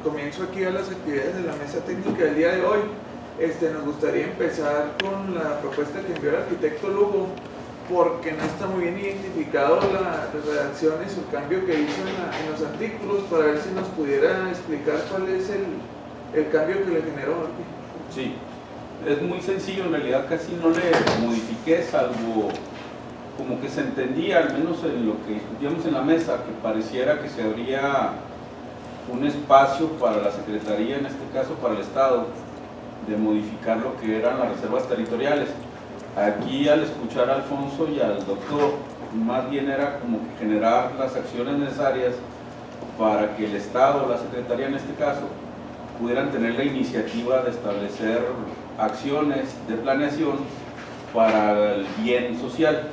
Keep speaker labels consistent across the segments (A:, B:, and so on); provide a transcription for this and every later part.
A: Comienzo aquí a las actividades de la mesa técnica del día de hoy. Nos gustaría empezar con la propuesta que envió el arquitecto Lugo, porque no está muy bien identificado las redacciones o el cambio que hizo en los artículos, para ver si nos pudiera explicar cuál es el cambio que le generó.
B: Sí, es muy sencillo, en realidad casi no le modifiqué, salvo como que se entendía, al menos en lo que discutíamos en la mesa, que pareciera que se abría un espacio para la Secretaría, en este caso para el Estado, de modificar lo que eran las reservas territoriales. Aquí, al escuchar a Alfonso y al doctor, más bien era como que generar las acciones necesarias para que el Estado, la Secretaría en este caso, pudieran tener la iniciativa de establecer acciones de planeación para el bien social.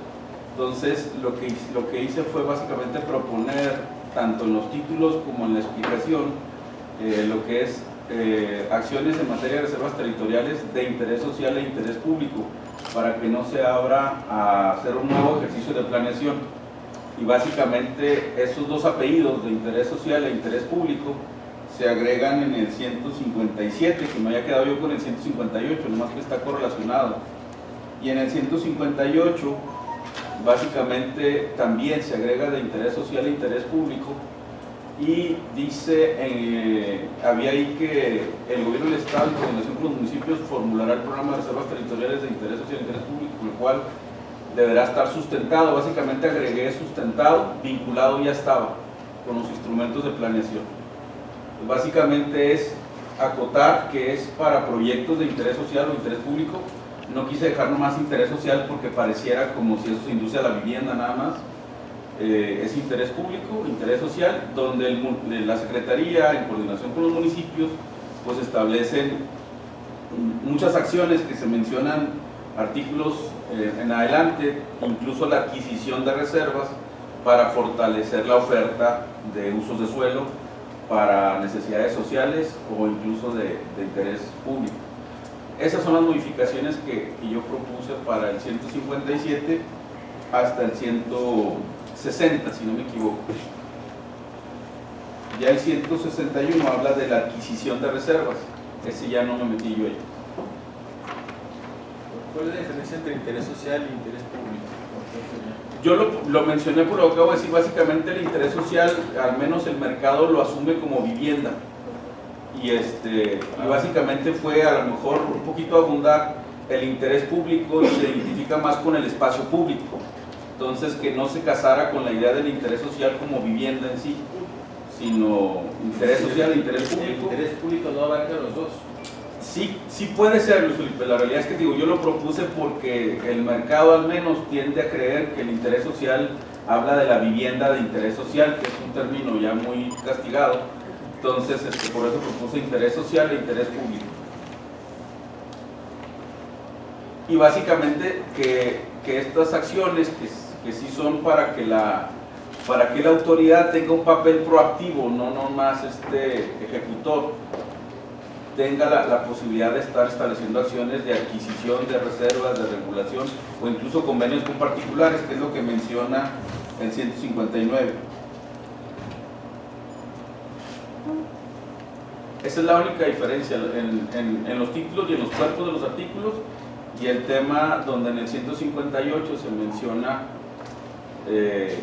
B: Entonces, lo que hice fue básicamente proponer, tanto en los títulos como en la explicación, lo que es acciones en materia de reservas territoriales de interés social e interés público, para que no se abra a hacer un nuevo ejercicio de planeación. Y básicamente esos dos apellidos de interés social e interés público se agregan en el 157, que me había quedado yo con el 158, nomás que está correlacionado. Y en el 158 básicamente también se agrega de interés social e interés público, y dice, había ahí que el gobierno del Estado, en coordinación con los municipios, formulará el programa de reservas territoriales de interés social e interés público, el cual deberá estar sustentado. Básicamente agregué sustentado, vinculado ya estaba con los instrumentos de planeación. Básicamente es acotar que es para proyectos de interés social o interés público. No quise dejar nomás interés social porque pareciera como si eso se induce a la vivienda nada más. Es interés público, interés social, donde la Secretaría, en coordinación con los municipios, pues establecen muchas acciones que se mencionan artículos en adelante, incluso la adquisición de reservas para fortalecer la oferta de usos de suelo para necesidades sociales o incluso de interés público. Esas son las modificaciones que yo propuse para el 157 hasta el 160, si no me equivoco. Ya el 161 habla de la adquisición de reservas. Ese ya no me metí yo ahí.
C: ¿Cuál es la diferencia entre interés social e interés público?
B: Yo lo mencioné, por lo que acabo de decir. Básicamente el interés social, al menos el mercado lo asume como vivienda. Y básicamente fue a lo mejor un poquito abundar el interés público, y se identifica más con el espacio público. Entonces, que no se casara con la idea del interés social como vivienda en sí, sino interés social e interés público.
C: ¿El interés público no abarca los dos?
B: Sí puede ser, Luis Felipe. La realidad es que yo lo propuse porque el mercado al menos tiende a creer que el interés social habla de la vivienda de interés social, que es un término ya muy castigado. Entonces, por eso propuse interés social e interés público. Y básicamente que estas acciones, que sí son para que la autoridad tenga un papel proactivo, no nomás ejecutor, tenga la posibilidad de estar estableciendo acciones de adquisición de reservas, de regulación o incluso convenios con particulares, que es lo que menciona el 159. Esa es la única diferencia en los títulos y en los cuerpos de los artículos, y el tema donde en el 158 se menciona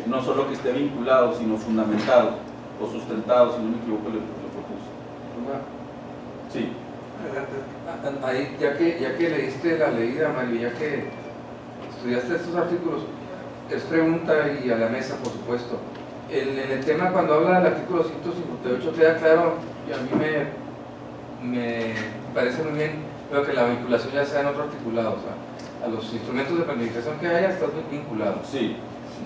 B: no solo que esté vinculado, sino fundamentado o sustentado, si no me equivoco, lo propuse. Sí.
D: Ahí, ya que leíste la leída, Mario, ya que estudiaste estos artículos, es pregunta y a la mesa, por supuesto. En el tema, cuando habla del artículo 158, queda claro, y a mí me parece muy bien, pero que la vinculación ya sea en otro articulado, o sea, a los instrumentos de planificación que haya, estás vinculado.
B: Sí.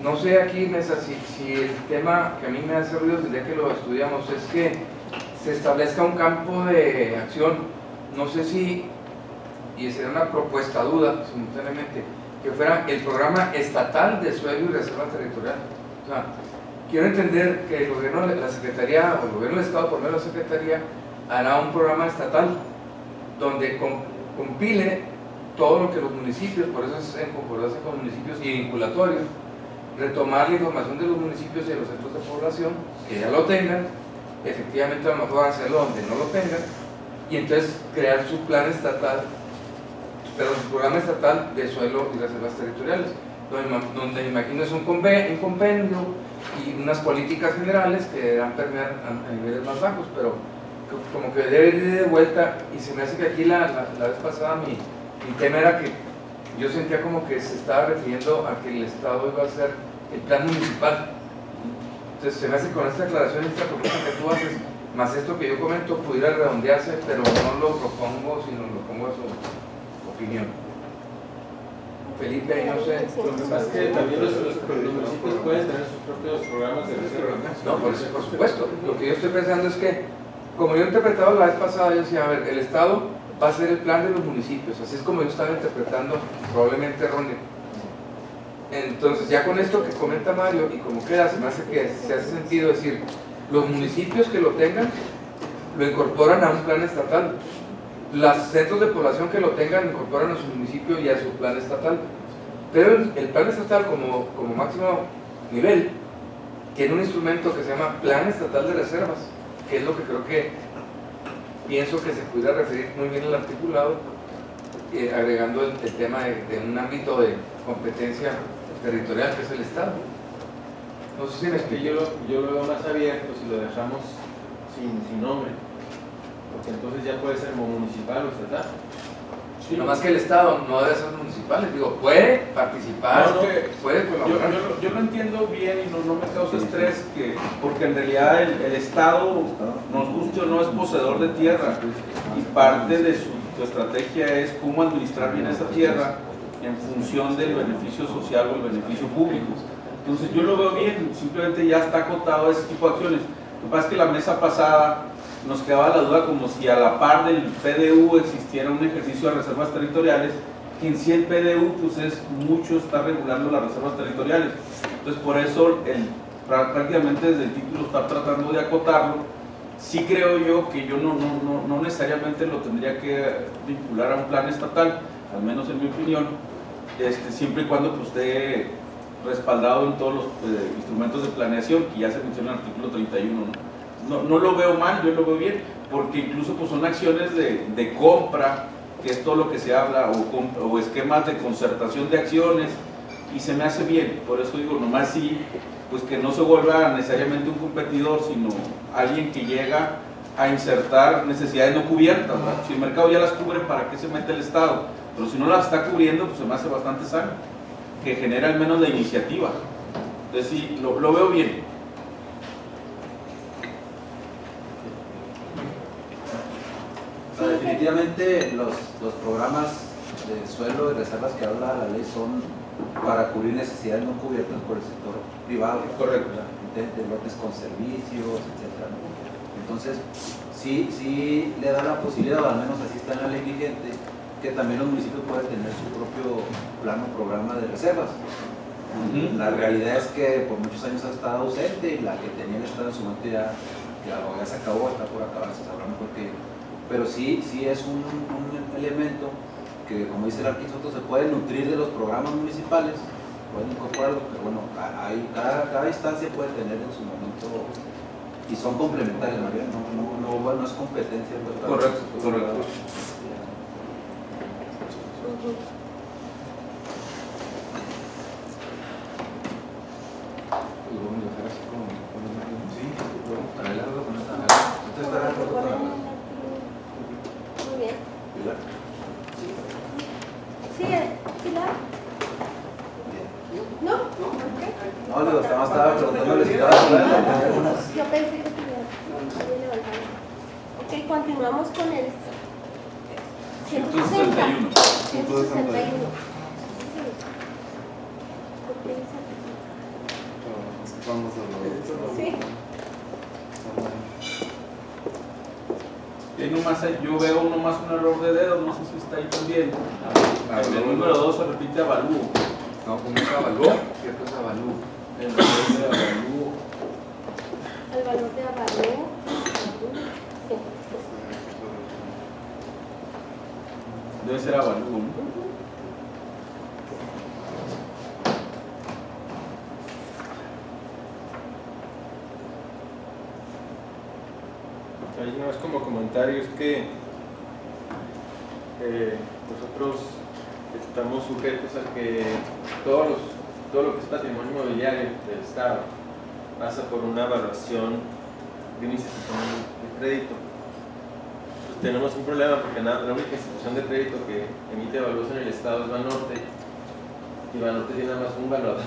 D: No sé aquí, Mesa, si el tema que a mí me hace ruido desde el día que lo estudiamos es que se establezca un campo de acción. No sé si, y sería una propuesta duda simultáneamente, que fuera el programa estatal de suelo y reserva territorial. O sea, quiero entender que el gobierno, la Secretaría, o el gobierno del Estado, por medio de la Secretaría, hará un programa estatal donde compile todo lo que los municipios, por eso es en concordancia con municipios y vinculatorio, retomar la información de los municipios y de los centros de población, que ya lo tengan, efectivamente a lo mejor hacerlo donde no lo tengan, y entonces crear su plan estatal, pero su programa estatal de suelo y reservas territoriales, donde me imagino es un compendio y unas políticas generales que deberán permear a niveles más bajos, pero como que debe ir de vuelta, y se me hace que aquí la vez pasada mi tema era que yo sentía como que se estaba refiriendo a que el Estado iba a hacer el plan municipal. Entonces se me hace con esta aclaración, esta propuesta que tú haces, más esto que yo comento, pudiera redondearse, pero no lo propongo, sino lo pongo a su opinión. Felipe, no sé.
C: Lo que pasa es que también los municipios pueden tener sus propios programas de reserva.
D: No, por supuesto. Lo que yo estoy pensando es que, como yo interpretaba la vez pasada, yo decía, a ver, el Estado va a ser el plan de los municipios, así es como yo estaba interpretando, probablemente erróneo. Entonces, ya con esto que comenta Mario, y como queda, se me hace que se hace sentido decir, los municipios que lo tengan, lo incorporan a un plan estatal. Los centros de población que lo tengan, lo incorporan a su municipio y a su plan estatal. Pero el plan estatal, como máximo nivel, tiene un instrumento que se llama Plan Estatal de Reservas, que es lo que creo que pienso que se pudiera referir muy bien al articulado, agregando el tema de un ámbito de competencia territorial que es el Estado. No sé si me
C: Es que
D: explico.
C: yo lo veo más abierto si lo dejamos sin nombre, porque entonces ya puede ser municipal o estatal.
B: Sí.
D: No más que el Estado no debe ser municipal, digo, puede participar,
B: No, es que
D: puede colaborar.
B: Yo lo entiendo bien y no me causa estrés, porque en realidad el Estado, nos guste o no, es poseedor de tierra, y parte de su estrategia es cómo administrar bien esa tierra en función del beneficio social o el beneficio público. Entonces yo lo veo bien, simplemente ya está acotado a ese tipo de acciones. Lo que pasa es que la mesa pasada nos quedaba la duda como si a la par del PDU existiera un ejercicio de reservas territoriales, que en sí el PDU pues es mucho, está regulando las reservas territoriales. Entonces por eso prácticamente desde el título está tratando de acotarlo. Sí creo yo que yo no necesariamente lo tendría que vincular a un plan estatal, al menos en mi opinión, siempre y cuando pues, esté respaldado en todos los instrumentos de planeación que ya se menciona en el artículo 31, ¿no? No lo veo mal, yo lo veo bien, porque incluso pues, son acciones de compra, que es todo lo que se habla, o esquemas de concertación de acciones, y se me hace bien. Por eso digo, nomás sí, pues que no se vuelva necesariamente un competidor, sino alguien que llega a insertar necesidades no cubiertas, ¿no? Si el mercado ya las cubre, ¿para qué se mete el Estado? Pero si no las está cubriendo, pues se me hace bastante sano, que genera al menos la iniciativa. Entonces sí, lo veo bien.
E: Definitivamente los programas de suelo y reservas que habla la ley son para cubrir necesidades no cubiertas por el sector privado.
B: Correcto.
E: De lotes con servicios, etc. Entonces, sí le da la posibilidad, o al menos así está en la ley vigente, que también los municipios pueden tener su propio plan o programa de reservas. La realidad es que por muchos años ha estado ausente, y la que tenía el Estado en su momento ya se acabó, está por acabarse, sabrá mejor que yo. Pero sí es un elemento que, como dice el arquitecto, se puede nutrir de los programas municipales, pueden incorporarlos, pero bueno, cada instancia puede tener en su momento, y son complementarias, no es competencia.
B: Correcto.
F: Muy bien. Sí, Pilar. ¿No?
E: No, digo, estaba preguntándole si estaba hablando.
F: Yo pensé que Pilar había levantado. Ok, continuamos con el 161. 161. Sí.
B: Yo veo nomás un error de dedo, no sé si está ahí también. El número 2 se repite avalúo.
D: No, ¿cómo es avalúo? ¿Cierto es avalúo?
B: El valor de avalúo.
F: El valor de avalúo. Sí.
B: Debe ser avalúo, ¿no?
C: más como comentario, es que nosotros estamos sujetos a que todo lo que es patrimonio inmobiliario del Estado pasa por una evaluación de una institución de crédito. Entonces, tenemos un problema porque la única institución de crédito que emite evaluación en el Estado es Banorte, y Banorte tiene nada más un evaluador.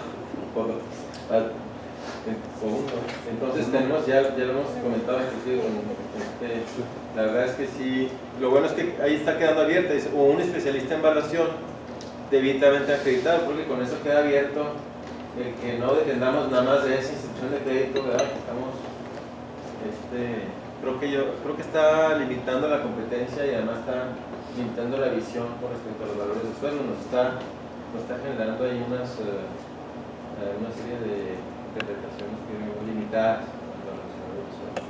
C: Entonces tenemos, ya lo hemos comentado inclusive la verdad es que sí, lo bueno es que ahí está quedando abierta, o un especialista en evaluación debidamente acreditado, porque con eso queda abierto el que no dependamos nada más de esa institución de crédito, ¿verdad? Creo que está limitando la competencia y además está limitando la visión con respecto a los valores del suelo, nos está generando ahí una serie de interpretaciones que muy limitadas en la relación del suelo.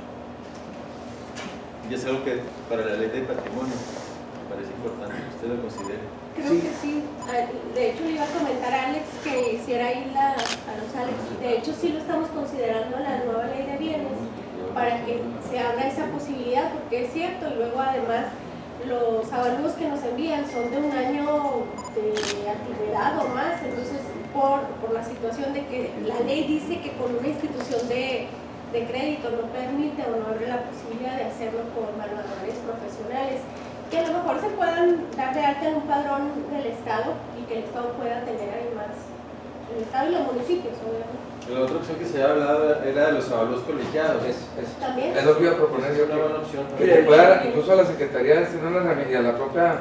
C: Y es algo que para la ley de patrimonio me parece importante que usted lo considere.
F: Creo que sí. De hecho, le iba a comentar a Alex que hiciera ahí a los Alex. De hecho, sí lo estamos considerando en la nueva ley de bienes para que se abra esa posibilidad, porque es cierto, y luego además los avalúos que nos envían son de un año de antigüedad o más, entonces por la situación de que la ley dice que con una institución de crédito no permite o no abre la posibilidad de hacerlo con evaluadores profesionales, que a lo mejor se puedan dar de alta en un padrón del Estado y que el Estado pueda tener ahí más, el Estado y los municipios, obviamente.
C: La otra opción que se había hablado era de los avalúos colegiados.
F: También.
D: Es lo que iba a proponer yo.
C: Es una buena opción.
D: Que se pueda, incluso a la Secretaría de Hacienda y a la propia...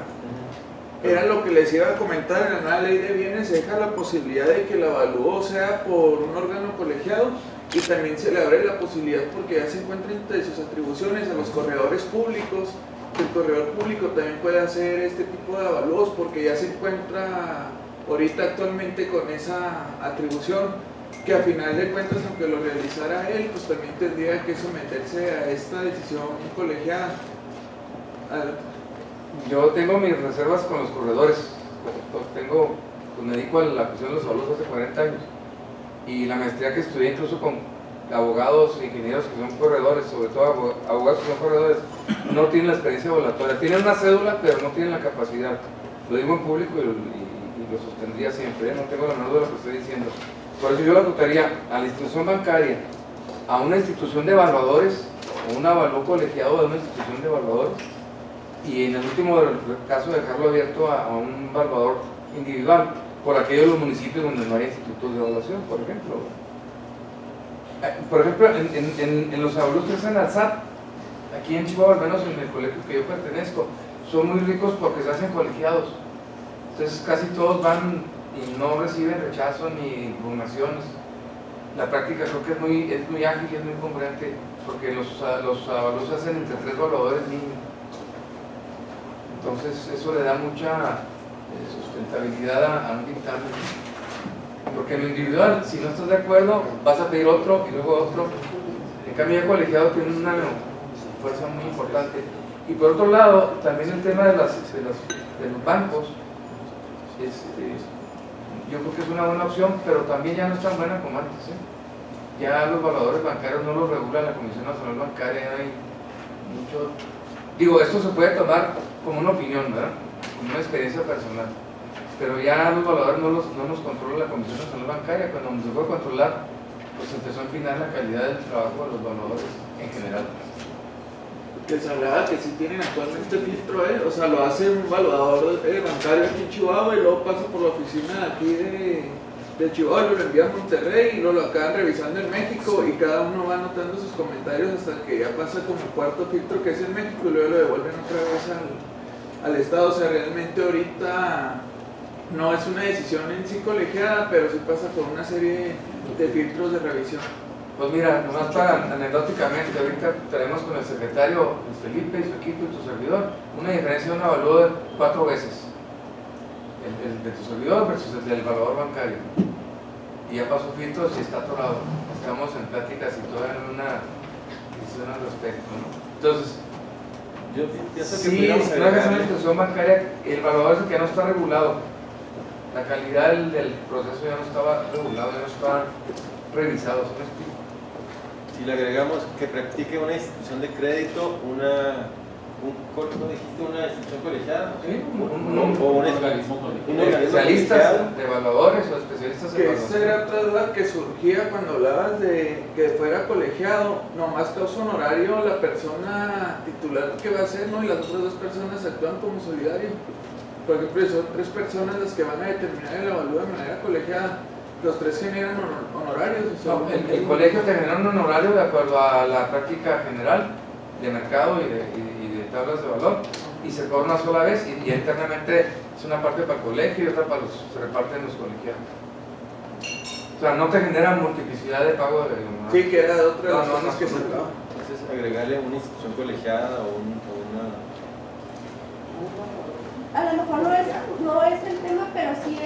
A: Era lo que les iba a comentar, en la nueva ley de bienes se deja la posibilidad de que el avalúo sea por un órgano colegiado y también se le abre la posibilidad, porque ya se encuentra entre sus atribuciones a los corredores públicos, que el corredor público también puede hacer este tipo de avalúos porque ya se encuentra ahorita actualmente con esa atribución, que a final de cuentas, aunque lo realizara él, pues también tendría que someterse a esta decisión colegiada.
D: Yo tengo mis reservas con los corredores. Pues me dedico a la cuestión de los avalúos hace 40 años. Y la maestría que estudié incluso con abogados e ingenieros que son corredores, sobre todo abogados que son corredores, no tienen la experiencia evaluatoria. Tienen una cédula, pero no tienen la capacidad. Lo digo en público y lo sostendría siempre, no tengo la menor duda de lo que estoy diciendo. Por eso yo la votaría a la institución bancaria, a una institución de evaluadores, o un avalúo colegiado de una institución de evaluadores, y en el último caso dejarlo abierto a un evaluador individual, por aquellos de los municipios donde no hay institutos de evaluación, por ejemplo. Por ejemplo, en los avalúos que hacen al SAT, aquí en Chihuahua, al menos en el colegio que yo pertenezco, son muy ricos porque se hacen colegiados. Entonces casi todos van y no reciben rechazo ni impugnaciones. La práctica creo que es muy ágil y es muy congruente, porque los avalúos se hacen entre 3 evaluadores mínimo. Entonces eso le da mucha sustentabilidad a un dictamen. Porque en lo individual, si no estás de acuerdo, vas a pedir otro y luego otro. En cambio, el colegiado tiene una fuerza muy importante. Y por otro lado, también el tema de los bancos, yo creo que es una buena opción, pero también ya no es tan buena como antes. Ya los evaluadores bancarios no los regula la Comisión Nacional Bancaria, no hay mucho... Digo, esto se puede tomar como una opinión, ¿verdad? Como una experiencia personal. Pero ya los evaluadores no nos controla la Comisión Nacional Bancaria. Cuando nos dejó de controlar, pues empezó a empinar la calidad del trabajo de los evaluadores en general.
A: Que se hablaba que sí tienen actualmente filtro, o sea, lo hace un evaluador bancario aquí en Chihuahua y luego pasa por la oficina aquí de Chihuahua, lo envía a Monterrey y luego lo acaban revisando en México y cada uno va anotando sus comentarios hasta que ya pasa como el 4.º filtro, que es en México, y luego lo devuelven otra vez al Estado. O sea, realmente ahorita no es una decisión en sí colegiada, pero sí pasa por una serie de filtros de revisión.
D: Pues mira, nomás para anecdóticamente, ahorita tenemos con el secretario Luis Felipe y su equipo y tu servidor una diferencia de un evaluador 4 veces. El de tu servidor versus el del evaluador bancario. Y ya pasó filtros y está atorado. Estamos en pláticas y todavía no hay una decisión al respecto, ¿no? Entonces,
C: yo pienso que
D: si no hagas una institución bancaria, el evaluador es el que no está regulado. La calidad del proceso ya no estaba regulado, ya no estaba revisado, ¿sí me explico?
C: Sí, Si le agregamos que practique una institución de crédito, ¿cómo dijiste? ¿Una institución colegiada?
D: Sí,
C: O un organismo
D: especialistas
C: colegiado.
D: de evaluadores o especialistas de
A: Que
D: evaluación.
A: esa era otra duda que surgía cuando hablabas de que fuera colegiado, nomás causa honorario la persona titular que va a ser, ¿no? Y las otras dos personas actúan como solidario. Por ejemplo, son 3 personas las que van a determinar el avalúo de manera colegiada. Los 3 generan honorarios. O sea,
D: No, el colegio te genera un honorario de acuerdo a la práctica general de mercado y de tablas de valor, y se cobra una sola vez, y internamente es una parte para el colegio y otra se reparte en los colegiados. O sea, no te genera multiplicidad de pago de honorario.
A: sí, que era de otra de las
D: No,
A: cosas que se hablaba.
C: Entonces, agregarle una institución colegiada o una...
F: A lo mejor no es el tema, pero sí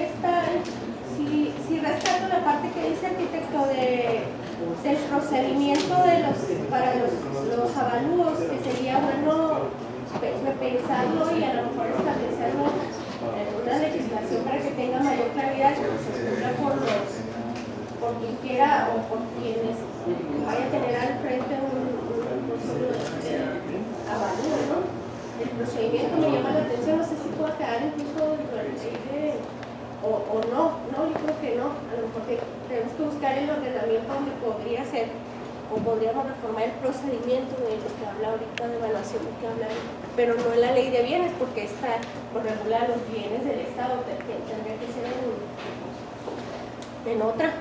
F: rescato la parte que dice arquitecto del procedimiento para los avalúos, que sería bueno pensarlo y a lo mejor establecerlo en una legislación para que tenga mayor claridad, que se cumpla por quien quiera o por quienes vaya a tener al frente un avalúo, ¿no? El procedimiento me llama la atención, no sé si pueda quedar incluso dentro de la ley o no, yo creo que no, a lo mejor tenemos que buscar el ordenamiento donde podría ser, o podríamos reformar el procedimiento de lo que habla ahorita de evaluación, pero no en la ley de bienes, porque esta por regular los bienes del Estado tendría que ser en otra,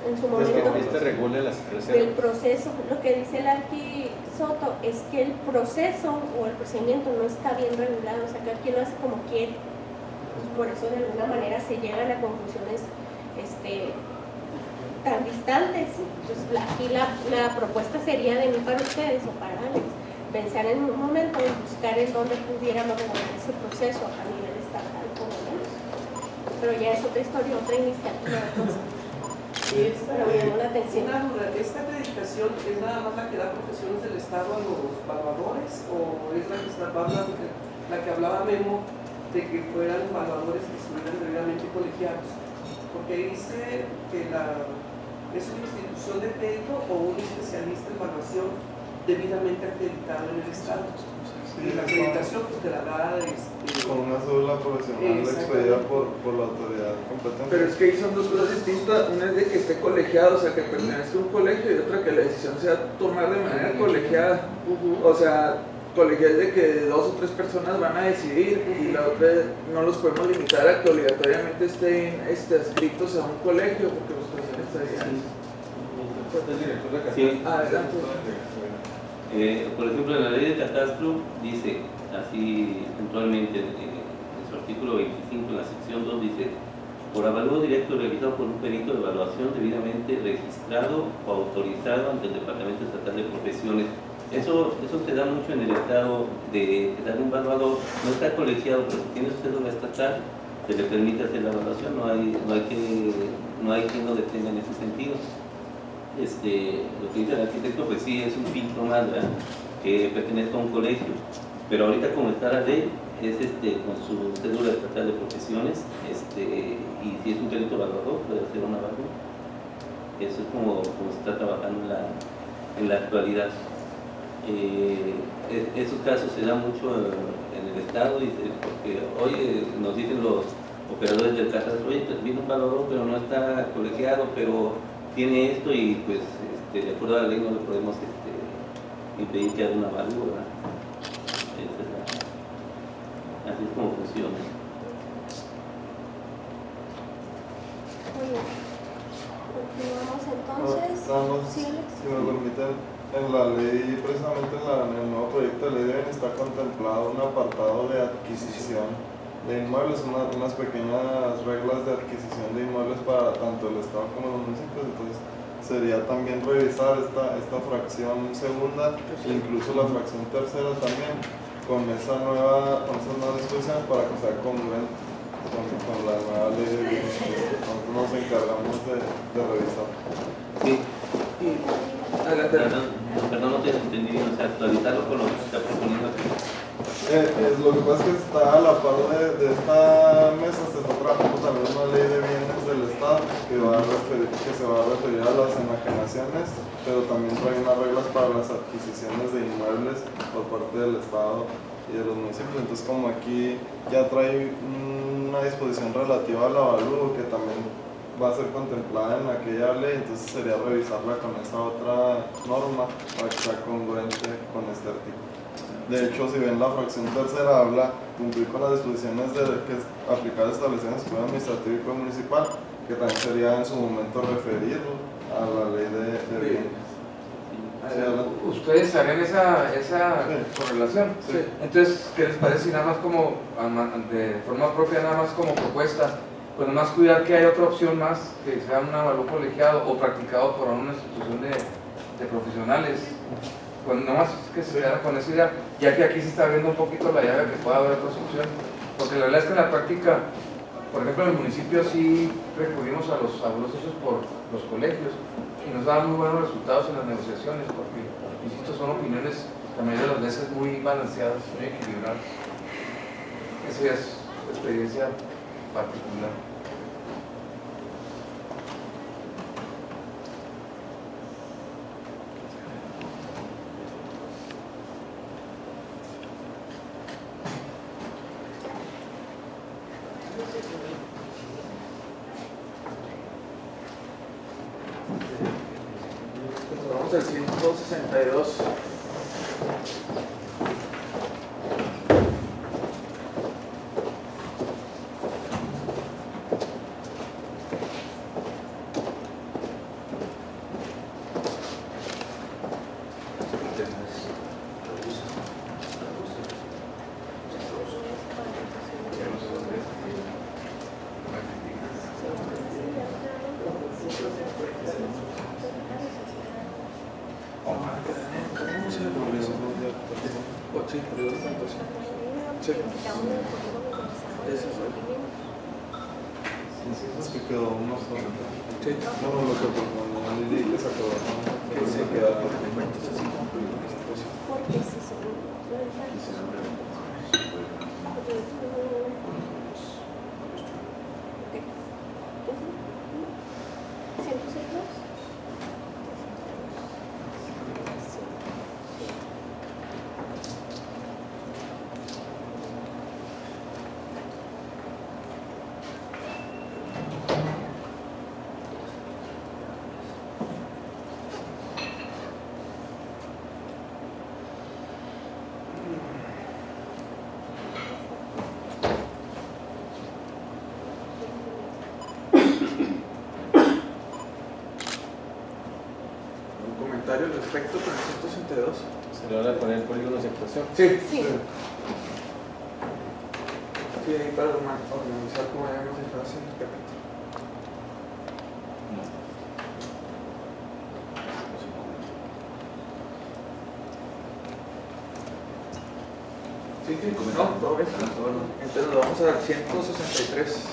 F: en su
C: Es
F: momento.
C: que este regula las
F: Del
C: reservas.
F: proceso, lo que dice el Arqui Soto es que el proceso o el procedimiento no está bien regulado, o sea, cada quien lo hace como quiere. Pues por eso de alguna manera se llegan a conclusiones tan distantes. Entonces aquí la propuesta sería de mí para ustedes o para Alex, pensar en un momento en buscar en dónde pudiéramos regular ese proceso a nivel estatal por lo menos. Pero ya es otra historia, otra iniciativa, entonces. Pero me llamó la atención.
G: Una duda, ¿esta acreditación es nada más la que da profesiones del Estado a los evaluadores o es la que está hablando, la que hablaba Memo de que fueran evaluadores que estuvieran debidamente colegiados? Porque dice que es una institución de crédito o un especialista en evaluación debidamente acreditado en el Estado. Y la acreditación pues te la da
H: con una cédula profesional expedida por la autoridad competente.
A: Pero es que ahí son dos cosas distintas, una es de que esté colegiado, o sea, que pertenece a un colegio, y otra que la decisión sea tomar de manera colegiada. O sea, colegial de que 2 o 3 personas van a decidir, y la otra no los podemos limitar a que obligatoriamente estén adscritos a un colegio, porque los profesores estarían...
B: Sí.
A: Adelante.
I: Por ejemplo, en la ley de catastro dice, así puntualmente, en su artículo 25, en la sección 2, dice: por avalúo directo realizado por un perito de evaluación debidamente registrado o autorizado ante el Departamento Estatal de Profesiones. Eso se da mucho en el estado de dar un evaluador, no está colegiado, pero si tiene su cédula estatal, se le permite hacer la evaluación, no hay quien lo detenga en ese sentido. Lo que dice el arquitecto, pues sí, es un filtro más, ¿verdad?, que pertenezca a un colegio, pero ahorita como está la ley, es con su cédula estatal de profesiones, y si es un perito evaluador, puede hacer un avalúo. Eso es como se está trabajando en la actualidad. Esos casos se dan mucho en el estado, porque hoy nos dicen los operadores del catastro: oye, pues vino un evaluador, pero no está colegiado, pero tiene esto, y pues de acuerdo a la ley no le podemos impedir que haga un avalúo, ¿verdad? Así es como funciona.
F: Muy bien. Continuamos entonces.
H: Vamos,
F: Sí, Alex.
H: si me permiten, en la ley, precisamente en el nuevo proyecto de ley deben estar contemplado un apartado de adquisición de inmuebles, unas pequeñas reglas de adquisición de inmuebles para tanto el Estado como los municipios. Entonces sería también revisar esta fracción segunda, incluso la fracción tercera también, con esas nuevas disposiciones para que sea congruente con la nueva ley de bienes que nosotros nos encargamos de revisar.
I: Sí.
A: Adelante.
I: Perdón, no te entendí bien, o sea, actualizarlo con lo que se está proponiendo aquí.
H: Lo que pasa es que está a la par de esta mesa, se está trabajando también una ley de bienes del Estado que se va a referir a las enajenaciones, pero también trae unas reglas para las adquisiciones de inmuebles por parte del Estado y de los municipios. Entonces, como aquí ya trae una disposición relativa al avalúo que también va a ser contemplada en aquella ley, entonces sería revisarla con esa otra norma para que sea congruente con este artículo. De hecho, si ven la fracción tercera, habla cumplir con las disposiciones de que aplicar establecidas en el escudo administrativo y municipal, que también sería en su momento referirlo a la ley de bienes.
D: ¿Ustedes harían esa correlación?
H: Sí.
D: Entonces, ¿qué les parece si nada más como, de forma propia, nada más como propuesta, pues nada más cuidar que hay otra opción más, que sea un avalúo colegiado o practicado por una institución de profesionales? Pues nada más que se quedara con esa idea, ya que aquí se está viendo un poquito la llave que pueda haber otras opciones, porque la verdad es que en la práctica, por ejemplo en el municipio sí recurrimos a los socios por los colegios y nos dan muy buenos resultados en las negociaciones, porque insisto, son opiniones la mayoría de las veces muy balanceadas, muy equilibradas. Eso ya es experiencia particular.
A: Vamos al 162.
H: Es que quedó uno solo. No, lo que proponía Lili que se acabó, ¿no? Que se queda por
A: Al respecto con el 162.
C: Se le van a poner polígonos de actuación.
A: Sí,
F: Sí.
A: Sí, para organizar como habíamos dejado así. Sí, no, todo bien. Entonces nos vamos al 163.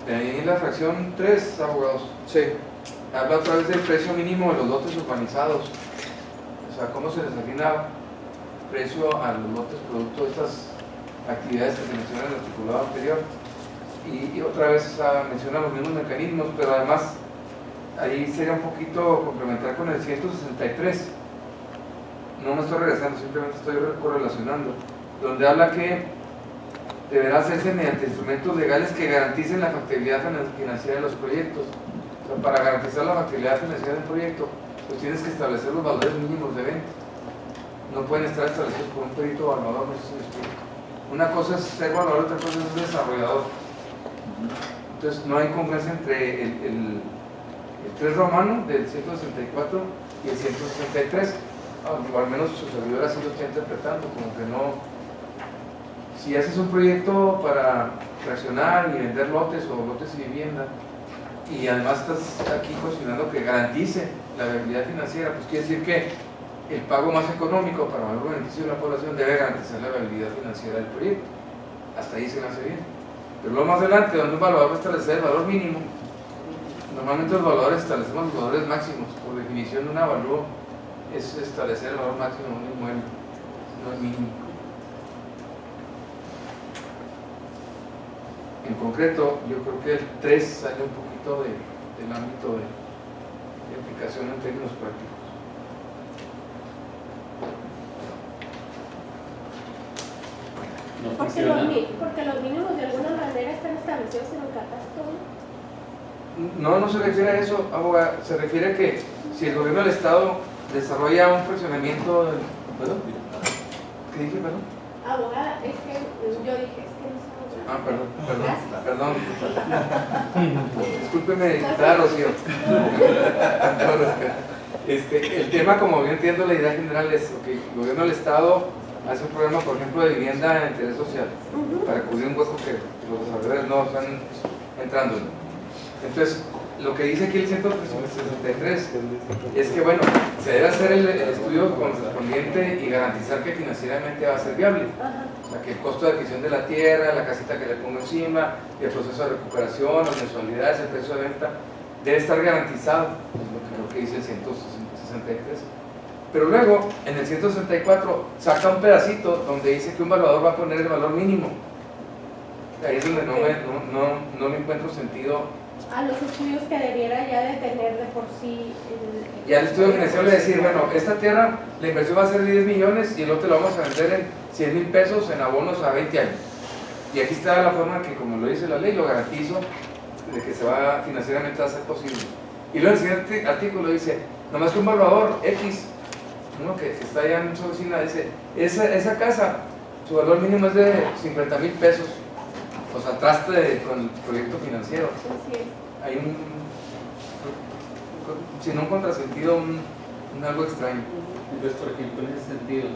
D: De ahí en la fracción 3, abogados,
A: Sí.
D: habla otra vez del precio mínimo de los lotes urbanizados. O sea, cómo se les asigna precio a los lotes producto de estas actividades que se mencionan en el articulado anterior. Y otra vez menciona los mismos mecanismos, pero además ahí sería un poquito complementar con el 163. No me estoy regresando, simplemente estoy correlacionando, donde habla que deberá hacerse mediante instrumentos legales que garanticen la factibilidad financiera de los proyectos. O sea, para garantizar la factibilidad financiera del proyecto, pues tienes que establecer los valores mínimos de venta. No pueden estar establecidos por un perito evaluador, no sé si me explico. Una cosa es ser evaluador, otra cosa es desarrollador. Entonces no hay congruencia entre el 3 romano del 164 y el 163, o al menos su servidor así lo está interpretando, como que no. Si haces un proyecto para fraccionar y vender lotes o lotes y vivienda, y además estás aquí cuestionando que garantice la viabilidad financiera, pues quiere decir que el pago más económico para mayor beneficio de la población debe garantizar la viabilidad financiera del proyecto. Hasta ahí se me hace bien. Pero luego más adelante, donde un valor va a establecer el valor mínimo, normalmente los valores establecemos los valores máximos. Por definición de un avalúo es establecer el valor máximo de un inmueble, no el mínimo. En concreto, yo creo que el 3 sale un poquito del ámbito de aplicación en términos prácticos.
I: No
F: Porque los mínimos de alguna manera están establecidos en el catastro.
D: No, no se refiere a eso, abogada. Se refiere a que si el gobierno del Estado desarrolla un fraccionamiento. ¿Perdón? ¿Qué dije, perdón?
F: Abogada, es que yo dije, es que no sé.
D: Ah, perdón.
F: Gracias.
D: Discúlpeme, dictada, Rocío. El tema, como yo entiendo, la idea general es que el gobierno del Estado hace un programa, por ejemplo, de vivienda de interés social, para cubrir un hueco que los desarrolladores no están entrando. Entonces, lo que dice aquí el 163 es que, bueno, se debe hacer el estudio correspondiente y garantizar que financieramente va a ser viable. O sea, que el costo de adquisición de la tierra, la casita que le pongo encima, el proceso de recuperación, las mensualidades, el precio de venta, debe estar garantizado, es lo que creo que dice el 163. Pero luego, en el 164, saca un pedacito donde dice que un evaluador va a poner el valor mínimo. Ahí es donde no me encuentro sentido.
F: A los estudios que debiera ya de tener de por sí.
D: Y al estudio financiero le decir, bueno, esta tierra, la inversión va a ser de 10 millones y el otro lo vamos a vender en 100 mil pesos en abonos a 20 años. Y aquí está la forma que, como lo dice la ley, lo garantizo de que se va financieramente a ser posible. Y luego el siguiente artículo dice, nomás que un evaluador X, uno que está allá en su oficina, dice, esa casa, su valor mínimo es de 50 mil pesos. O sea, traste con el proyecto financiero. Hay si no un contrasentido, algo extraño.
J: Entonces, por ejemplo, en ese sentido,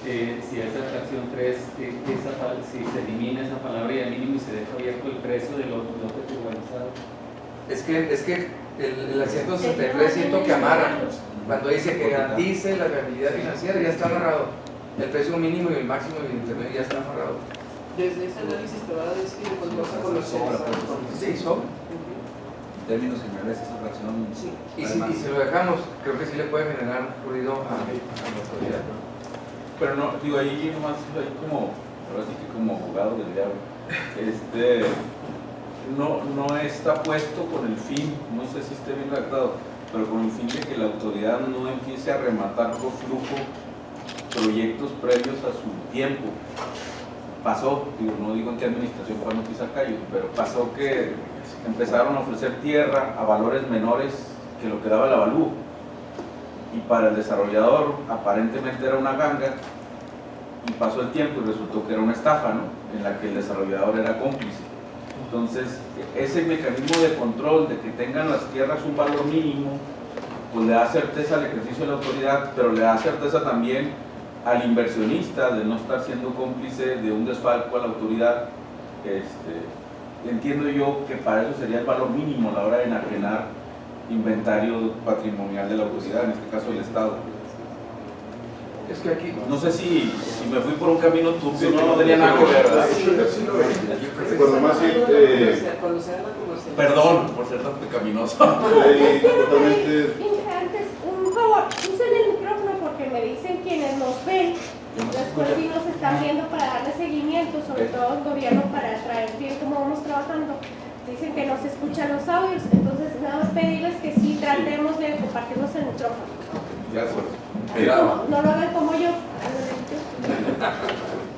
J: si esa fracción 3, si se elimina esa palabra ya mínimo y se deja abierto el precio del lote urbanizado.
D: Es que el 163 siento que amarra. Cuando dice que garantice la viabilidad financiera, ya está amarrado. El precio mínimo y el máximo y el intermedio ya está amarrado.
G: Desde ese análisis te va a decir cuando vas a conocer.
D: Sí, sobra.
E: En términos generales, esa fracción.
G: Sí.
D: Y si lo dejamos, creo que sí le puede generar ruido a la autoridad.
B: Pero no, digo, ahí nomás, ahí como, ahora sí que como abogado del diablo, no está puesto con el fin, no sé si esté bien redactado, pero con el fin de que la autoridad no empiece a rematar por flujo proyectos previos a su tiempo. Pasó, no digo en qué administración fue Noticia Cayo, pero pasó que empezaron a ofrecer tierra a valores menores que lo que daba el avalúo. Y para el desarrollador aparentemente era una ganga, y pasó el tiempo y resultó que era una estafa, ¿no? En la que el desarrollador era cómplice. Entonces, ese mecanismo de control de que tengan las tierras un valor mínimo, pues le da certeza al ejercicio de la autoridad, pero le da certeza también al inversionista de no estar siendo cómplice de un desfalco a la autoridad. Entiendo yo que para eso sería el valor mínimo a la hora de enajenar inventario patrimonial de la autoridad, en este caso del Estado.
D: Es que aquí,
B: no sé si me fui por un camino turbio, no tenía nada que ver, ¿verdad?
K: Cuando más
G: Cuando se haga la conversación.
B: Perdón por ser tan pecaminoso.
K: totalmente.
F: Antes, un favor, usen el micrófono porque me dicen quienes nos ven, después sí nos están viendo para darle seguimiento, sobre todo el gobierno, para traer bien cómo vamos trabajando. Dicen que no se escuchan los audios, entonces nada más pedirles que sí tratemos de compartirnos el micrófono.
B: Ya fue.
F: No lo hagan como yo.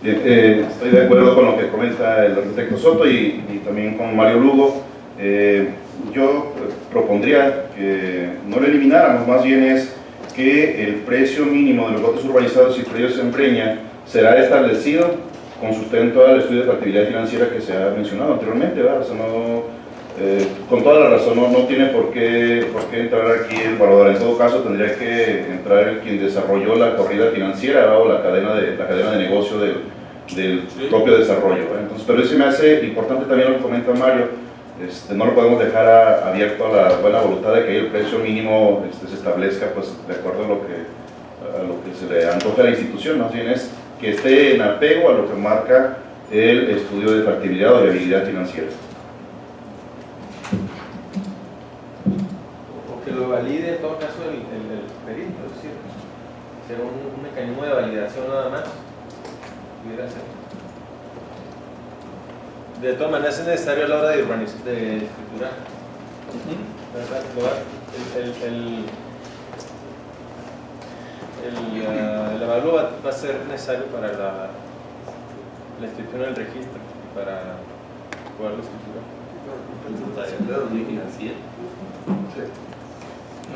K: Estoy de acuerdo con lo que comenta el arquitecto Soto y también con Mario Lugo. Yo propondría que no lo elimináramos, más bien es que el precio mínimo de los lotes urbanizados y predios en Breña será establecido con sustento al estudio de factibilidad financiera que se ha mencionado anteriormente, ¿verdad? O sea, con toda la razón no tiene por qué entrar aquí el evaluador. En todo caso tendría que entrar quien desarrolló la corrida financiera, ¿verdad? O la cadena de negocio del propio desarrollo, ¿verdad? Entonces, pero eso me hace importante también lo que comenta Mario. No lo podemos dejar abierto a la buena voluntad de que el precio mínimo se establezca pues, de acuerdo a lo que se le antoje a la institución, más bien es que esté en apego a lo que marca el estudio de factibilidad o viabilidad financiera.
C: O que lo valide en todo caso el perito, es decir, sea un mecanismo de validación nada más, pudiera ser. De todas maneras es necesario a la hora de escriturar, ¿verdad? El avalúo va a ser necesario para la inscripción del registro y para poderlo escriturar.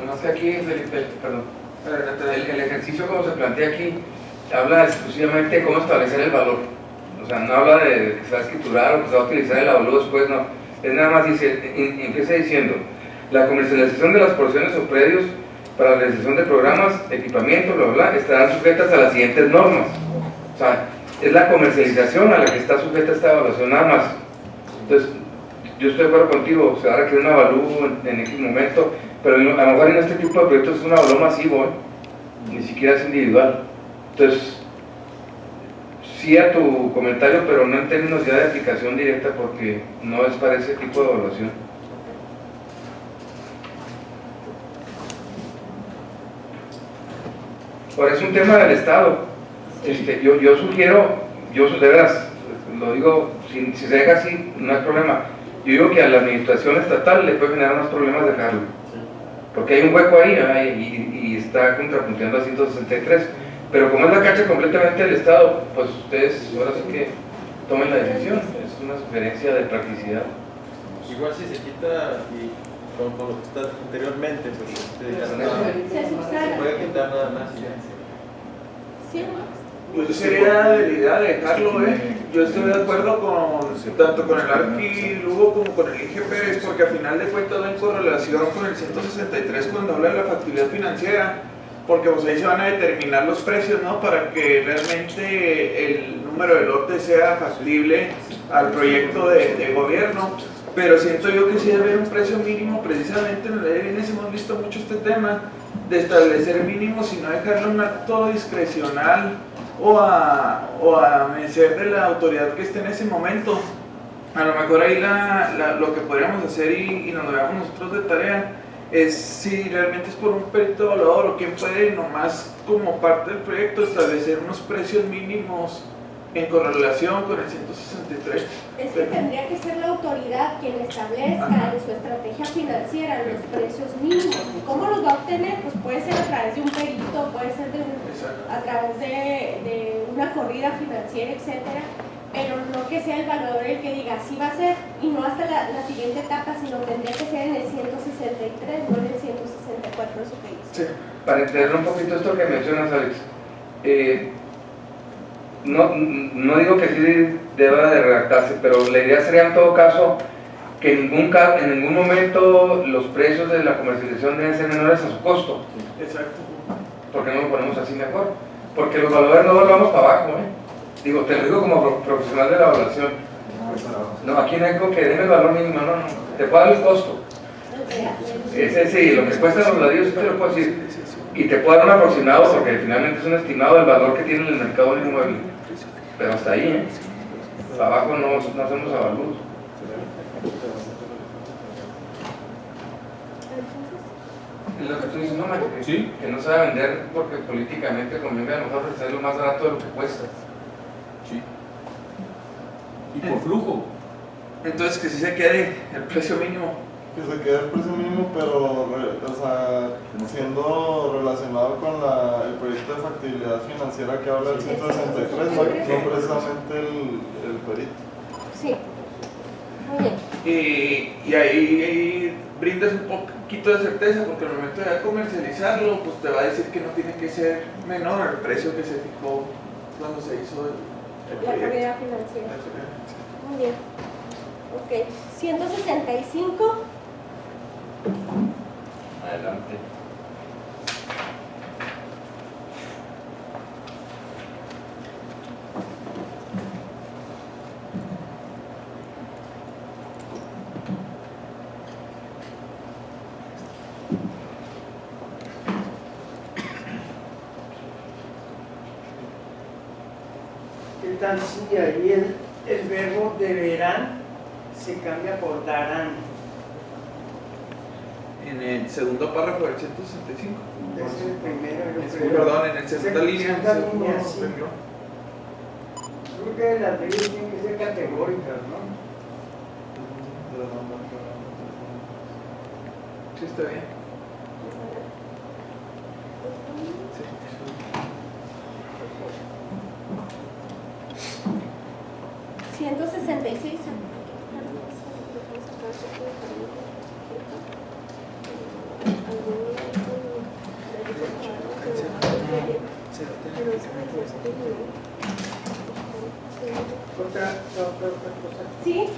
D: No sé aquí, Felipe, perdón. El ejercicio como se plantea aquí habla exclusivamente de cómo establecer el valor. O sea, no habla de que se va a escriturar o que se va a utilizar el avalúo después, no. Es nada más, empieza diciendo, la comercialización de las porciones o predios para la realización de programas, equipamiento, bla, bla, estarán sujetas a las siguientes normas. O sea, es la comercialización a la que está sujeta esta evaluación, nada más. Entonces, yo estoy de acuerdo contigo, se va a requerir un avalúo en X momento, pero a lo mejor en este tipo de proyectos es un avalúo masivo, ni siquiera es individual. Entonces, sí a tu comentario, pero no en términos ya de aplicación directa, porque no es para ese tipo de evaluación. Ahora es un tema del Estado. Yo sugiero, de veras, lo digo, si se deja así, no hay problema. Yo digo que a la administración estatal le puede generar más problemas dejarlo, porque hay un hueco ahí y está contrapunteando a 163. Pero como es la cancha completamente del Estado, pues ustedes ahora sí que tomen la decisión. Es una sugerencia de practicidad.
C: Igual si se quita y con lo que está anteriormente, pues se puede quitar nada más y ya.
F: Sí,
A: Pues yo sería de la idea de dejarlo, Yo estoy de acuerdo tanto con el Arqui Lugo como con el Inge Pérez, porque al final de cuentas va en correlación con el 163 cuando habla de la factibilidad financiera, porque pues ahí se van a determinar los precios, ¿no? Para que realmente el número de lotes sea factible al proyecto de gobierno. Pero siento yo que sí debe haber un precio mínimo, precisamente en la ley de bienes hemos visto mucho este tema de establecer mínimos y no dejarlo un acto discrecional o a merced de la autoridad que esté en ese momento. A lo mejor ahí lo que podríamos hacer y nos lo damos nosotros de tarea es si realmente es por un perito evaluador o quién puede nomás como parte del proyecto establecer unos precios mínimos en correlación con el 163.
F: Es que tendría que ser la autoridad quien establezca en su estrategia financiera los precios mínimos. ¿Cómo los va a obtener? Pues puede ser a través de un perito, puede ser a través de una corrida financiera, etcétera, pero no que sea el evaluador el que diga así va a ser y no hasta la siguiente etapa, sino tendría que ser en el 163, no en el 164, eso que dice.
D: Sí. Para entender un poquito esto que mencionas, Alex, no digo que sí deba de redactarse, pero la idea sería en todo caso que en ningún momento los precios de la comercialización deben ser menores a su costo.
A: Exacto.
D: ¿Por qué no lo ponemos así mejor? Porque los valores no los vamos para abajo, Digo, te lo digo como profesional de la evaluación. No, aquí no hay con que den el valor mínimo, no, te puedo dar el costo. Sí, lo que cuestan los ladrillos, te lo puedo decir. Y te puedo dar un aproximado, porque finalmente es un estimado del valor que tiene el mercado del inmueble. Pero hasta ahí, Para abajo no hacemos avalúos. Es lo que tú dices, no, Mario, que no se va a vender porque políticamente conviene a nosotros ofrecer lo más barato de lo que cuesta.
B: Sí. Y por flujo.
A: Entonces que sí se quede el precio mínimo.
H: Que se quede el precio mínimo, pero siendo relacionado con el proyecto de factibilidad financiera que habla del 163, no precisamente el perito.
F: Sí. Muy bien.
A: Y ahí brindas un poquito de certeza, porque al momento de comercializarlo, pues te va a decir que no tiene que ser menor al precio que se fijó cuando se hizo el
F: La
A: proyecto.
F: calidad financiera. Muy bien. Ok. 165.
J: Adelante.
L: ¿Qué tal si ahí el verbo deberán se cambia por darán?
A: En el segundo párrafo del 165.
L: Es el primero, yo creo.
A: Perdón, en el segunda línea.
L: Segunda línea,
A: segundo
L: sí.
A: renglón.
L: Creo que las leyes tienen que ser categóricas, ¿no?
A: Sí, está bien.
F: 166.
L: Otra cosa.
F: Sí,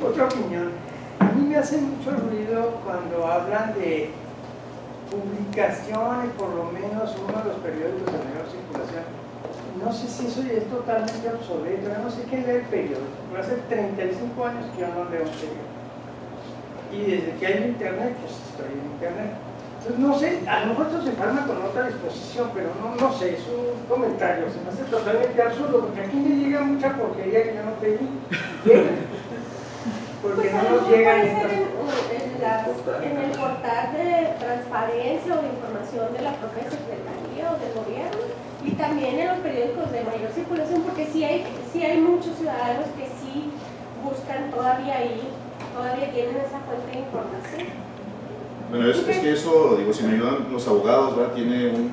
L: Otra opinión. A mí me hace mucho ruido cuando hablan de publicaciones, por lo menos uno de los periódicos de mayor circulación. No sé si eso ya es totalmente obsoleto, yo no sé qué lee el periódico. Hace 35 años que yo no leo un periódico. Y desde que hay internet, pues estoy en internet. Entonces no sé, a lo mejor esto se palma con otra disposición, pero no sé, es un comentario, se me hace totalmente absurdo, porque aquí me llega mucha porquería que yo no pedí. Porque
F: pues
L: no
F: a lo
L: nos
F: mejor
L: llega
F: puede ser en el portal de transparencia o de información de la propia Secretaría o del gobierno, y también en los periódicos de mayor circulación, porque sí hay muchos ciudadanos que sí buscan todavía ahí, todavía tienen esa fuente de información.
K: Bueno, es que eso, digo, si me ayudan los abogados, ¿verdad? Tiene un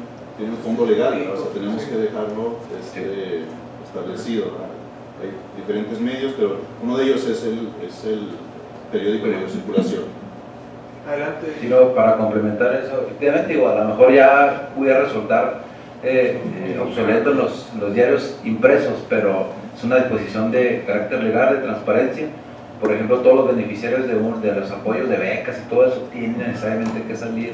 K: fondo legal, ¿verdad? O sea, tenemos que dejarlo establecido, ¿verdad? Hay diferentes medios, pero uno de ellos es el periódico de mayor circulación.
A: Adelante.
E: Sí, no, para complementar eso, efectivamente, digo, a lo mejor ya pudiera resultar obsoletos los diarios impresos, pero es una disposición de carácter legal, de transparencia. Por ejemplo, todos los beneficiarios de los apoyos de becas y todo eso tienen necesariamente que salir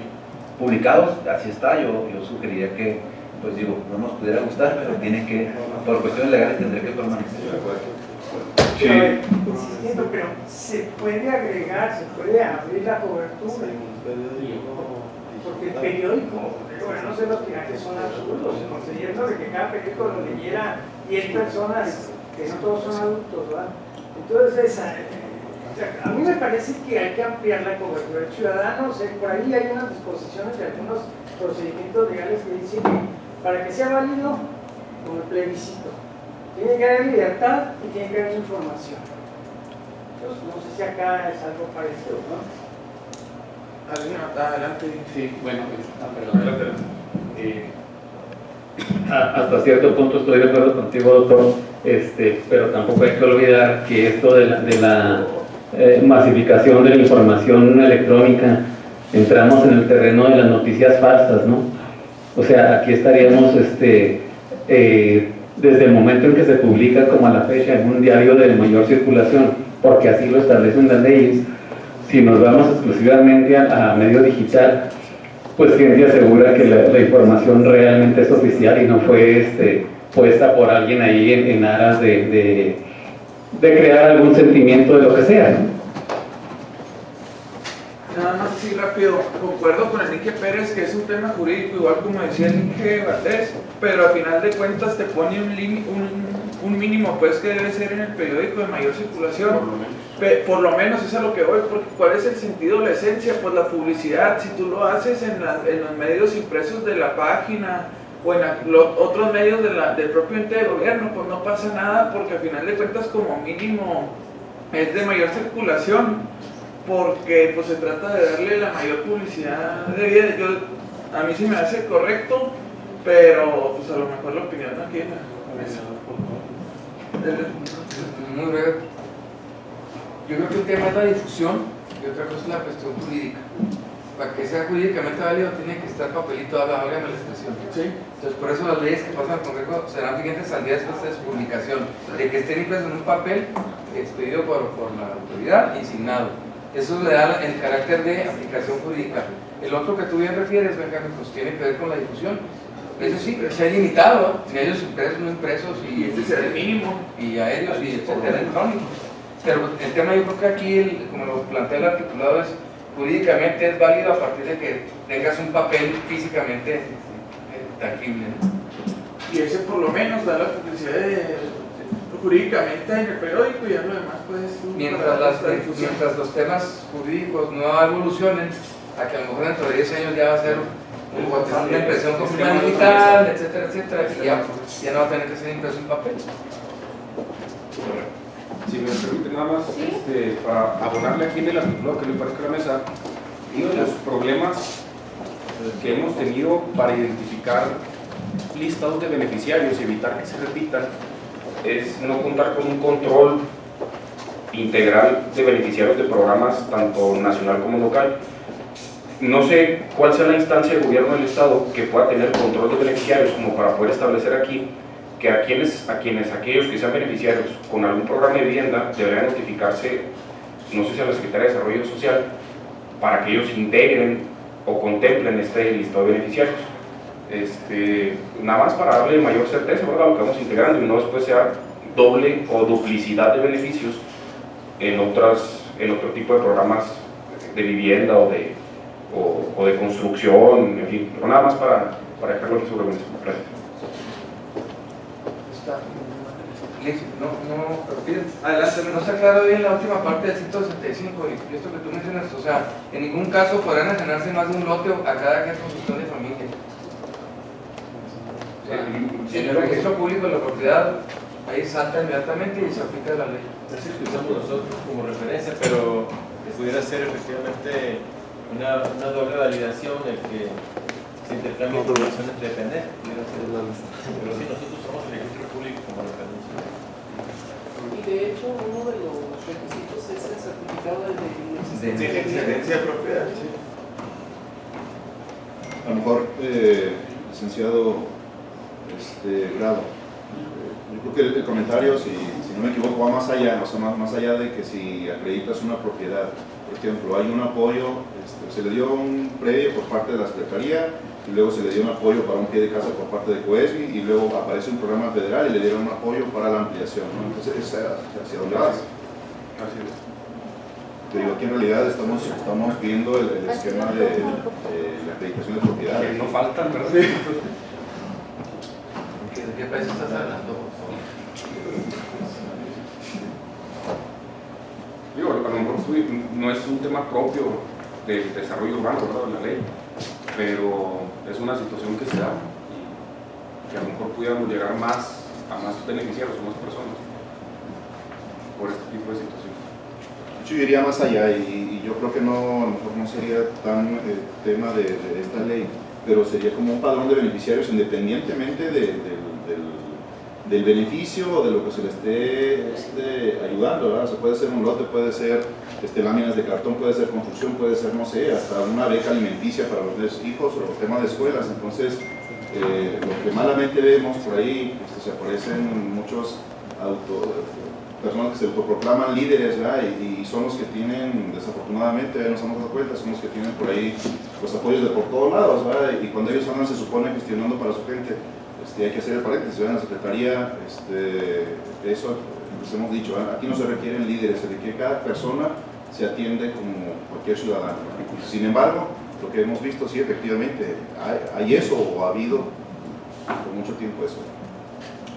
E: publicados, así está. Yo sugeriría que, pues digo, no nos pudiera gustar, pero tiene que, por cuestiones legales, tendría que permanecer.
K: Sí.
L: Insistiendo, pero se puede agregar, se puede abrir la cobertura. Porque el periódico, bueno, no sé, los piratas son absurdos, considerando de que cada periódico lo leyera 10 personas, que no todos son adultos, ¿verdad? Entonces, a mí me parece que hay que ampliar la cobertura del ciudadano. Por ahí hay unas disposiciones de algunos procedimientos legales que dicen que para que sea válido, como el plebiscito, tiene que haber libertad y tiene que haber información. Entonces, no sé si acá es algo parecido, ¿no?
A: Adelante.
J: Sí, bueno, perdón. Hasta cierto punto estoy de acuerdo contigo, doctor, pero tampoco hay que olvidar que esto de la masificación de la información electrónica, entramos en el terreno de las noticias falsas, ¿no? O sea, aquí estaríamos desde el momento en que se publica como a la fecha en un diario de mayor circulación, porque así lo establecen las leyes. Si nos vamos exclusivamente a medio digital, pues ciencia asegura que la información realmente es oficial y no fue puesta por alguien ahí en aras de crear algún sentimiento de lo que sea, ¿no?
A: Nada más así rápido, concuerdo con Enrique Pérez que es un tema jurídico, igual como decía Enrique Valdés, pero al final de cuentas te pone un mínimo pues que debe ser en el periódico de mayor circulación. Por lo menos es a lo que voy, porque ¿cuál es el sentido, la esencia? Pues la publicidad. Si tú lo haces en los medios impresos de la página o en otros medios del propio ente de gobierno, pues no pasa nada, porque al final de cuentas como mínimo es de mayor circulación, porque pues se trata de darle la mayor publicidad debida. A mí sí me hace correcto, pero pues a lo mejor la opinión aquí en la mesa.
D: Muy breve. Yo creo que el tema es la difusión y otra cosa es la cuestión jurídica. Para que sea jurídicamente válido tiene que estar papelito, válgame la expresión.
A: Sí.
D: Entonces, por eso las leyes que pasan al Consejo serán vigentes al día después de su publicación, de que estén impresos en un papel expedido por la autoridad y signado. Eso le da el carácter de aplicación jurídica. El otro que tú bien refieres, Benjamín, pues tiene que ver con la difusión. Eso sí, se ha limitado, medios impresos, no impresos, y
A: Este será el mínimo.
D: y aéreos y etcétera, electrónicos. Pero el tema, yo creo que aquí, como lo plantea el articulado, es jurídicamente es válido a partir de que tengas un papel físicamente tangible, ¿no?
A: Y ese por lo menos da la publicidad jurídicamente en el periódico y ya lo demás pues...
D: Mientras los temas jurídicos no evolucionen, a que a lo mejor dentro de 10 años ya va a ser una impresión con firma digital, etcétera, etcétera, y ya no va a tener que ser impreso en papel.
M: Si me permite nada más, para abonarle aquí en el artículo que le parezca a la mesa, uno de los problemas que hemos tenido para identificar listados de beneficiarios y evitar que se repitan es no contar con un control integral de beneficiarios de programas tanto nacional como local. No sé cuál sea la instancia de gobierno del Estado que pueda tener control de beneficiarios como para poder establecer aquí que aquellos que sean beneficiarios con algún programa de vivienda deberían notificarse, no sé si a la Secretaría de Desarrollo Social, para que ellos integren o contemplen este listado de beneficiarios. Nada más para darle mayor certeza, ¿verdad?, a lo que vamos integrando y no después sea doble o duplicidad de beneficios en otro tipo de programas de vivienda o de construcción, en fin, pero nada más para dejarlo aquí sobre la mesa. Gracias.
D: Adelante, no se aclaró bien la última parte del 165 y esto que tú mencionas, o sea, en ningún caso podrán ajenarse más de un lote a cada jefe de gestión de familia. O sea, en el registro público de la propiedad, ahí salta inmediatamente y se aplica la ley.
C: Es que usamos nosotros como referencia, pero pudiera ser efectivamente una doble validación el que se intercambie información entre dependencias. Pero sí, nosotros somos el registro público como referencia.
G: Y de hecho, uno de los requisitos es el certificado de
A: existencia de propiedad. Sí.
K: A lo mejor, licenciado Grado, yo creo que el comentario, si no me equivoco, va más allá, o sea, más allá de que si acreditas una propiedad. Por ejemplo, hay un apoyo, se le dio un previo por parte de la Secretaría, y luego se le dio un apoyo para un pie de casa por parte de COESBI, y luego aparece un programa federal y le dieron un apoyo para la ampliación, ¿no? Entonces, ¿hacia dónde vas?
M: Así es.
K: Te digo, aquí en realidad estamos viendo el esquema de la acreditación de propiedad.
M: Que no faltan, ¿verdad?
D: ¿De qué país estás hablando?
M: Digo, a lo mejor no es un tema propio del desarrollo urbano, ¿verdad?, de la ley, pero es una situación que se da y que a lo mejor pudiéramos llegar a más beneficiarios o más personas por este tipo de situaciones.
K: Yo iría más allá y yo creo que a lo mejor no sería tan tema de esta ley, pero sería como un padrón de beneficiarios independientemente del beneficio o de lo que se le esté ayudando, ¿verdad? O sea, puede ser un lote, puede ser láminas de cartón, puede ser construcción, puede ser, no sé, hasta una beca alimenticia para los hijos o temas de escuelas. Entonces, lo que malamente vemos por ahí, se aparecen muchos personas que se autoproclaman líderes, ¿verdad? Y son los que tienen, desafortunadamente, nos hemos dado cuenta, son los que tienen por ahí los apoyos de por todos lados, ¿verdad? Y cuando ellos andan, se supone, gestionando para su gente, hay que hacer el paréntesis, ¿verdad? En la Secretaría, eso les hemos dicho, ¿verdad? Aquí no se requieren líderes, se requiere cada persona se atiende como cualquier ciudadano, ¿verdad? Sin embargo, lo que hemos visto, sí, efectivamente, hay eso, o ha habido por mucho tiempo eso.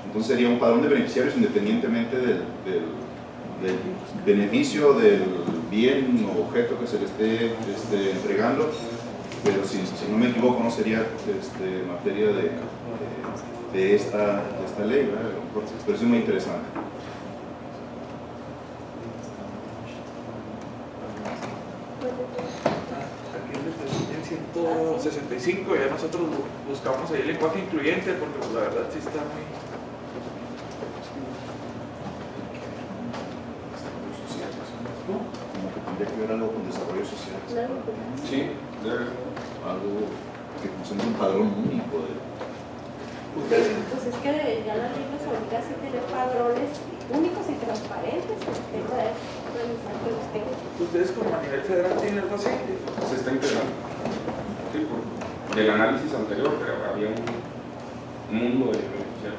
K: Entonces sería un padrón de beneficiarios independientemente del beneficio, del bien o objeto que se le esté entregando, pero si no me equivoco no sería materia de esta ley, ¿verdad? Pero es muy interesante.
A: En 165 ya nosotros buscamos ahí el lenguaje incluyente porque pues, la verdad sí está muy...
K: Como que tendría que ver algo con desarrollo
M: Sí,
K: algo que funcione un padrón único.
F: Pues es que ya las reglas obligan a tener padrones únicos y transparentes, el tema es revisar que los tengan.
A: ¿Ustedes como a nivel federal tienen algo así?
M: se está integrando. Sí, del análisis anterior, pero había un mundo de beneficiarios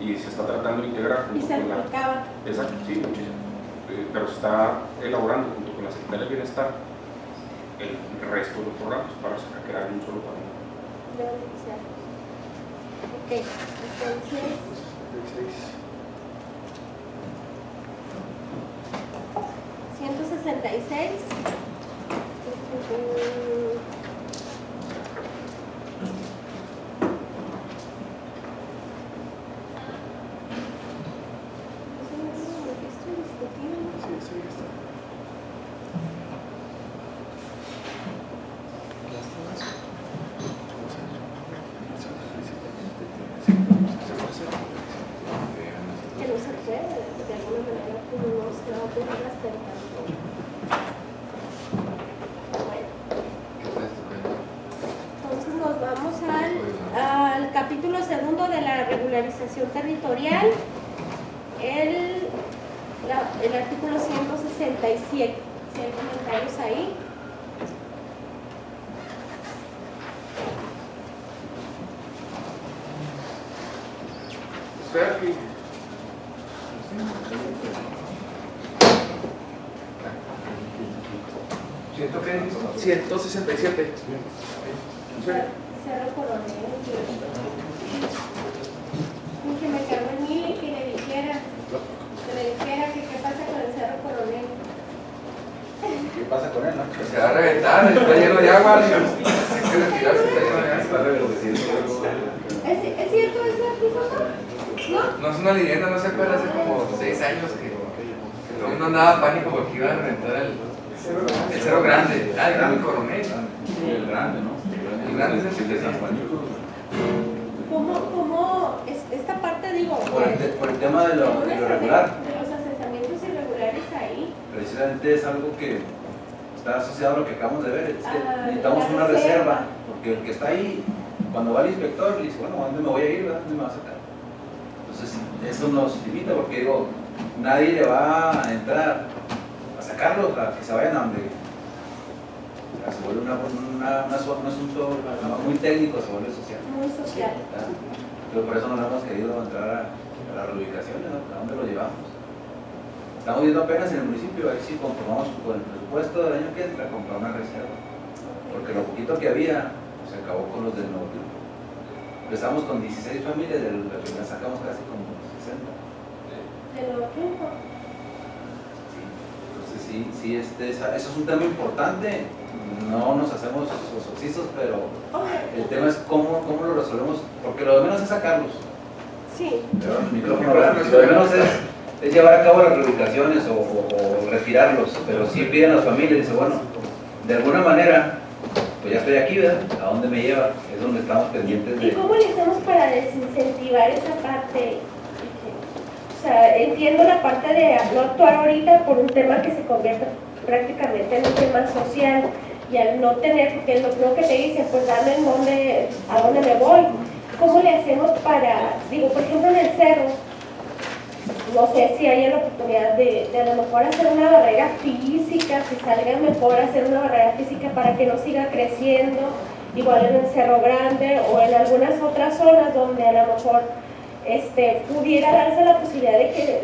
M: y se está tratando de integrar
F: Y
M: junto
F: se
M: con la...
F: aplicaba.
M: Exacto, sí, muchísimo. Pero se está elaborando junto con la Secretaría de Bienestar el resto de los programas para crear un solo padrón.
F: De beneficiarios. Ok, entonces, 166. Que no se puede, de alguna manera, como no se va a poder gastar tanto. Bueno, entonces nos vamos al capítulo segundo de la regularización territorial, el artículo 167. Si hay comentarios ahí.
D: Estoy aquí.
A: 167.
F: Cerro Coronel. Y que me quedó en mí y que le dijera que qué pasa con el Cerro Coronel.
E: ¿Qué pasa con él, no?
D: Que se va a reventar, está lleno de agua. Hay que retirarse, está lleno de agua.
F: ¿Es cierto ese artículo? ¿No?
D: No es una leyenda, no se acuerda, hace como 6 años que todo el mundo andaba pánico porque iban a reventar el Cerro Grande. Ah, el Grande Coronel.
B: El grande, ¿no?
D: El grande es el
B: de San Juanito.
F: ¿Cómo esta parte, digo,
E: Por el tema de lo irregular.
F: de los asentamientos irregulares ahí?
E: Precisamente es algo que está asociado a lo que acabamos de ver. Es que necesitamos
F: la
E: una
F: reserva.
E: reserva, porque el que está ahí, cuando va el inspector, le dice, bueno, ¿a dónde me voy a ir? ¿A dónde me va a sacar? Entonces, eso nos limita, porque digo, nadie le va a entrar a sacarlos, a que se vayan a donde. Se vuelve un asunto muy técnico, se vuelve social.
F: Muy social.
E: Entonces, por eso no hemos querido entrar a las reubicaciones, ¿no? ¿A dónde lo llevamos? Estamos viendo apenas en el municipio, a ver si conformamos con el presupuesto del año que entra, comprar una reserva. Porque lo poquito que había, pues, se acabó con los del Nuevo Tiempo. Empezamos con 16 familias, de las que sacamos casi como 60.
F: ¿De Nuevo Tiempo?
E: Entonces sí, eso es un tema importante. No nos hacemos oxizos, pero el tema es cómo lo resolvemos, porque lo de menos es sacarlos.
F: Sí.
E: Pero el micrófono, lo de menos es llevar a cabo las reubicaciones o retirarlos, pero sí piden a las familias, dice, bueno, de alguna manera, pues ya estoy aquí, ¿verdad? ¿A dónde me lleva? Es donde estamos pendientes de...
F: ¿Y cómo le hacemos para desincentivar esa parte? O sea, entiendo la parte de no actuar ahorita por un tema que se convierte prácticamente en un tema social, y al no tener, porque lo que te dicen, pues dame a dónde me voy. ¿Cómo le hacemos para, digo, por ejemplo en el cerro, no sé si hay la oportunidad de a lo mejor hacer una barrera física, si salga mejor hacer una barrera física para que no siga creciendo, igual en el Cerro Grande o en algunas otras zonas donde a lo mejor pudiera darse la posibilidad de que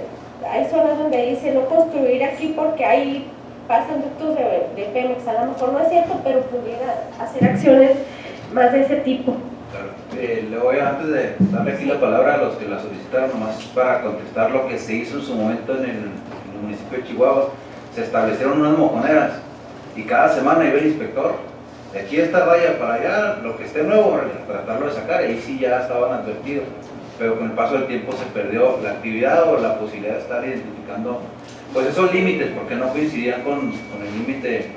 F: hay zonas donde dice no construir aquí porque hay pasan ductos de Pemex, a lo mejor no es cierto, pero pudiera hacer acciones más de ese tipo.
E: Claro. Le voy antes de darle aquí la palabra a los que la solicitaron, nomás para contestar lo que se hizo en su momento en el municipio de Chihuahua. Se establecieron unas mojoneras y cada semana iba el inspector de aquí a esta raya para allá, lo que esté nuevo, tratarlo de sacar, y ahí sí ya estaban advertidos, pero con el paso del tiempo se perdió la actividad o la posibilidad de estar identificando pues esos límites, porque no coincidían con el límite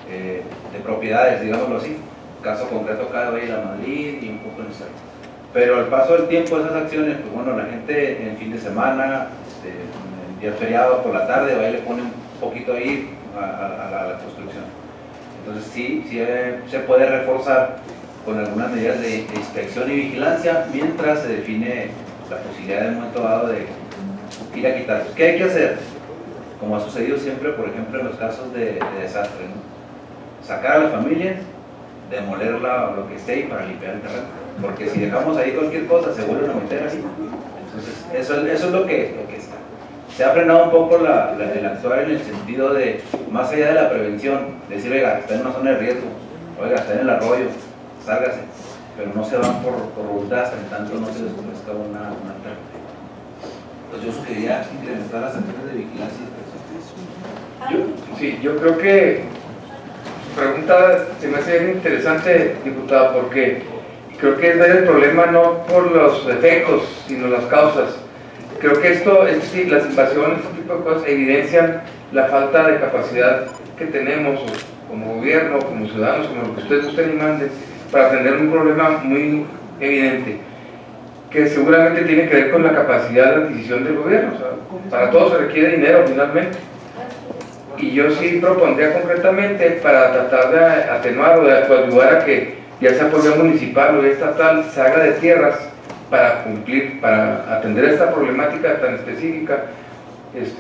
E: de propiedades, digámoslo así. Caso concreto acá de Valle de la Madrid y un poco en el cerro. Pero al paso del tiempo esas acciones, pues bueno, la gente en fin de semana, en día feriado por la tarde, va y le pone un poquito ahí a la construcción. Entonces sí se puede reforzar con algunas medidas de inspección y vigilancia mientras se define la posibilidad en un momento dado de ir a quitar. ¿Qué hay que hacer? Como ha sucedido siempre, por ejemplo, en los casos de desastre, ¿no? Sacar a las familias, demolerla o lo que esté y para limpiar el terreno. Porque si dejamos ahí cualquier cosa, se vuelven a meter ahí. Entonces, eso es lo que está. Se ha frenado un poco el actuar en el sentido de, más allá de la prevención, decir, oiga, está en una zona de riesgo, oiga, está en el arroyo, sálgase, pero no se van por voluntad hasta en tanto no se descubra una alternativa. Entonces yo sugeriría incrementar las acciones de vigilancia.
D: Yo creo que su pregunta se me hace bien interesante, diputado, porque creo que es el problema no por los efectos, sino las causas. Creo que las invasiones, este tipo de cosas, evidencian la falta de capacidad que tenemos como gobierno, como ciudadanos, como lo que ustedes gusten y manden, para atender un problema muy evidente, que seguramente tiene que ver con la capacidad de adquisición del gobierno. O sea, para todo se requiere dinero finalmente. Y yo sí propondría concretamente, para tratar de atenuar o de ayudar a que ya sea por vía municipal o estatal se haga de tierras para cumplir, para atender esta problemática tan específica,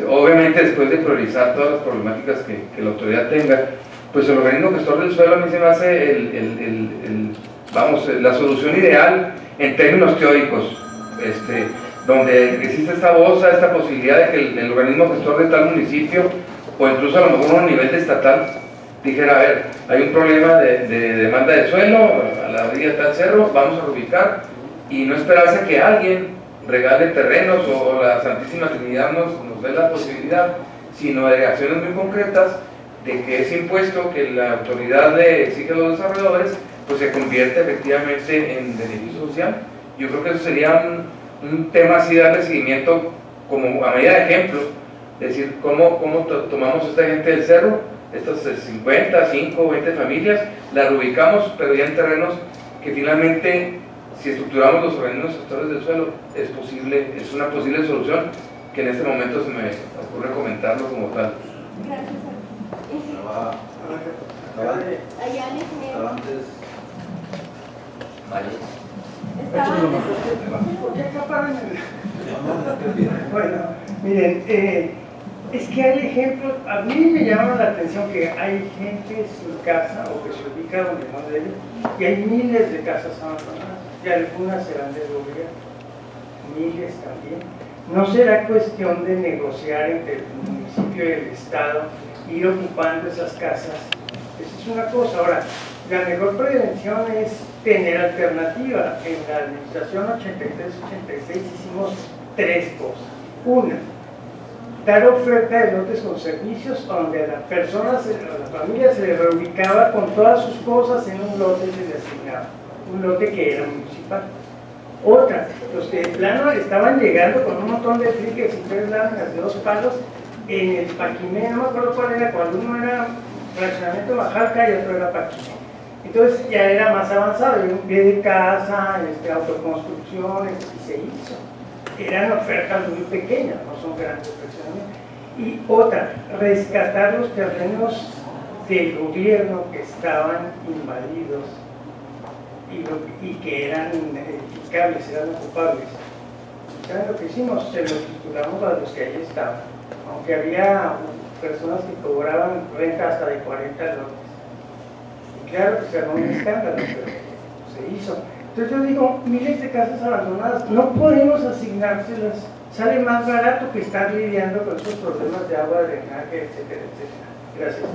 D: obviamente después de priorizar todas las problemáticas que la autoridad tenga, pues el organismo gestor del suelo a mí se me hace la solución ideal en términos teóricos, donde existe esta voz, esta posibilidad de que el organismo gestor de tal municipio, o incluso a lo mejor a un nivel de estatal, dijera, a ver, hay un problema de demanda de suelo a la orilla de tal cerro, vamos a reubicar, y no esperarse a que alguien regale terrenos o la Santísima Trinidad nos dé la posibilidad, sino de acciones muy concretas de que ese impuesto que la autoridad le exige a los desarrolladores pues se convierte efectivamente en beneficio social. Yo creo que eso sería un tema así, darle seguimiento como a medida de ejemplo, es decir, cómo tomamos a esta gente del cerro, estas 50, 5, 20 familias, las reubicamos, pero ya en terrenos que finalmente, si estructuramos los organismos gestores del suelo, es una posible solución que en este momento se me ocurre comentarlo como tal.
F: Gracias.
L: ¿Por qué acaparan Bueno, miren, es que hay ejemplos, a mí me llama la atención que hay gente sin casa o que se ubica donde no debe, y hay miles de casas abandonadas, y algunas serán del gobierno, miles también. ¿No será cuestión de negociar entre el municipio y el Estado, ir ocupando esas casas? Esa es una cosa. Ahora, la mejor prevención es tener alternativa. En la administración 83-86 hicimos 3 cosas. Una, dar oferta de lotes con servicios donde a la familia se le reubicaba con todas sus cosas en un lote y se le asignaba, un lote que era municipal. Otra, los que de plano estaban llegando con un montón de triques y 3 láminas de 2 palos en el Paquimé, no me acuerdo cuál era, cuando uno era fraccionamiento Bajalca y otro era Paquimé. Entonces ya era más avanzado, un pie de casa, autoconstrucción, y se hizo. Eran ofertas muy pequeñas, no son grandes fraccionamientos. Y otra, rescatar los terrenos del gobierno que estaban invadidos y que eran edificables, eran ocupables. ¿Saben lo que hicimos? Se los titulamos a los que ahí estaban, aunque había personas que cobraban renta hasta de 40 lotes. Y claro que se armó un escándalo, pero se hizo. Entonces yo digo, miles de casas abandonadas, no podemos asignárselas, sale más barato que estar lidiando con esos problemas de agua, drenaje, etcétera, etcétera. Gracias.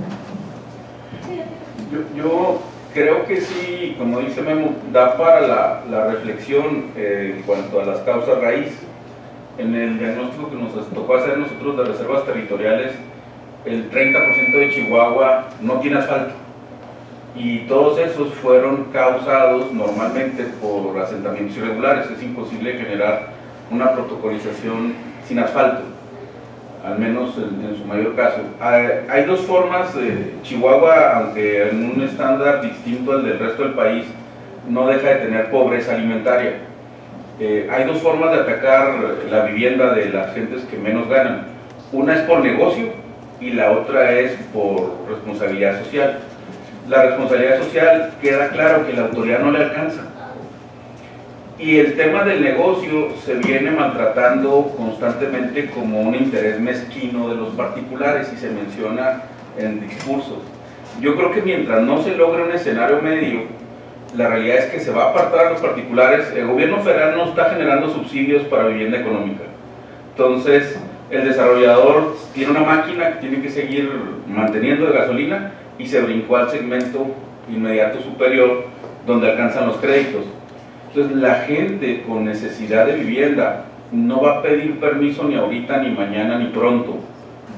B: Yo creo que sí, como dice Memo, da para la reflexión en cuanto a las causas raíz. En el diagnóstico que nos tocó hacer nosotros de reservas territoriales, el 30% de Chihuahua no tiene asfalto. Y todos esos fueron causados normalmente por asentamientos irregulares. Es imposible generar una protocolización sin asfalto, al menos en su mayor caso. Hay 2 formas. Chihuahua, aunque en un estándar distinto al del resto del país, no deja de tener pobreza alimentaria. Hay 2 formas de atacar la vivienda de las gentes que menos ganan. Una es por negocio y la otra es por responsabilidad social. la responsabilidad social queda claro que la autoridad no le alcanza. Y el tema del negocio se viene maltratando constantemente como un interés mezquino de los particulares y se menciona en discursos. Yo creo que mientras no se logre un escenario medio, la realidad es que se va a apartar a los particulares. El gobierno federal no está generando subsidios para vivienda económica. Entonces, el desarrollador tiene una máquina que tiene que seguir manteniendo de gasolina y se brincó al segmento inmediato superior donde alcanzan los créditos. Entonces, la gente con necesidad de vivienda no va a pedir permiso ni ahorita, ni mañana, ni pronto.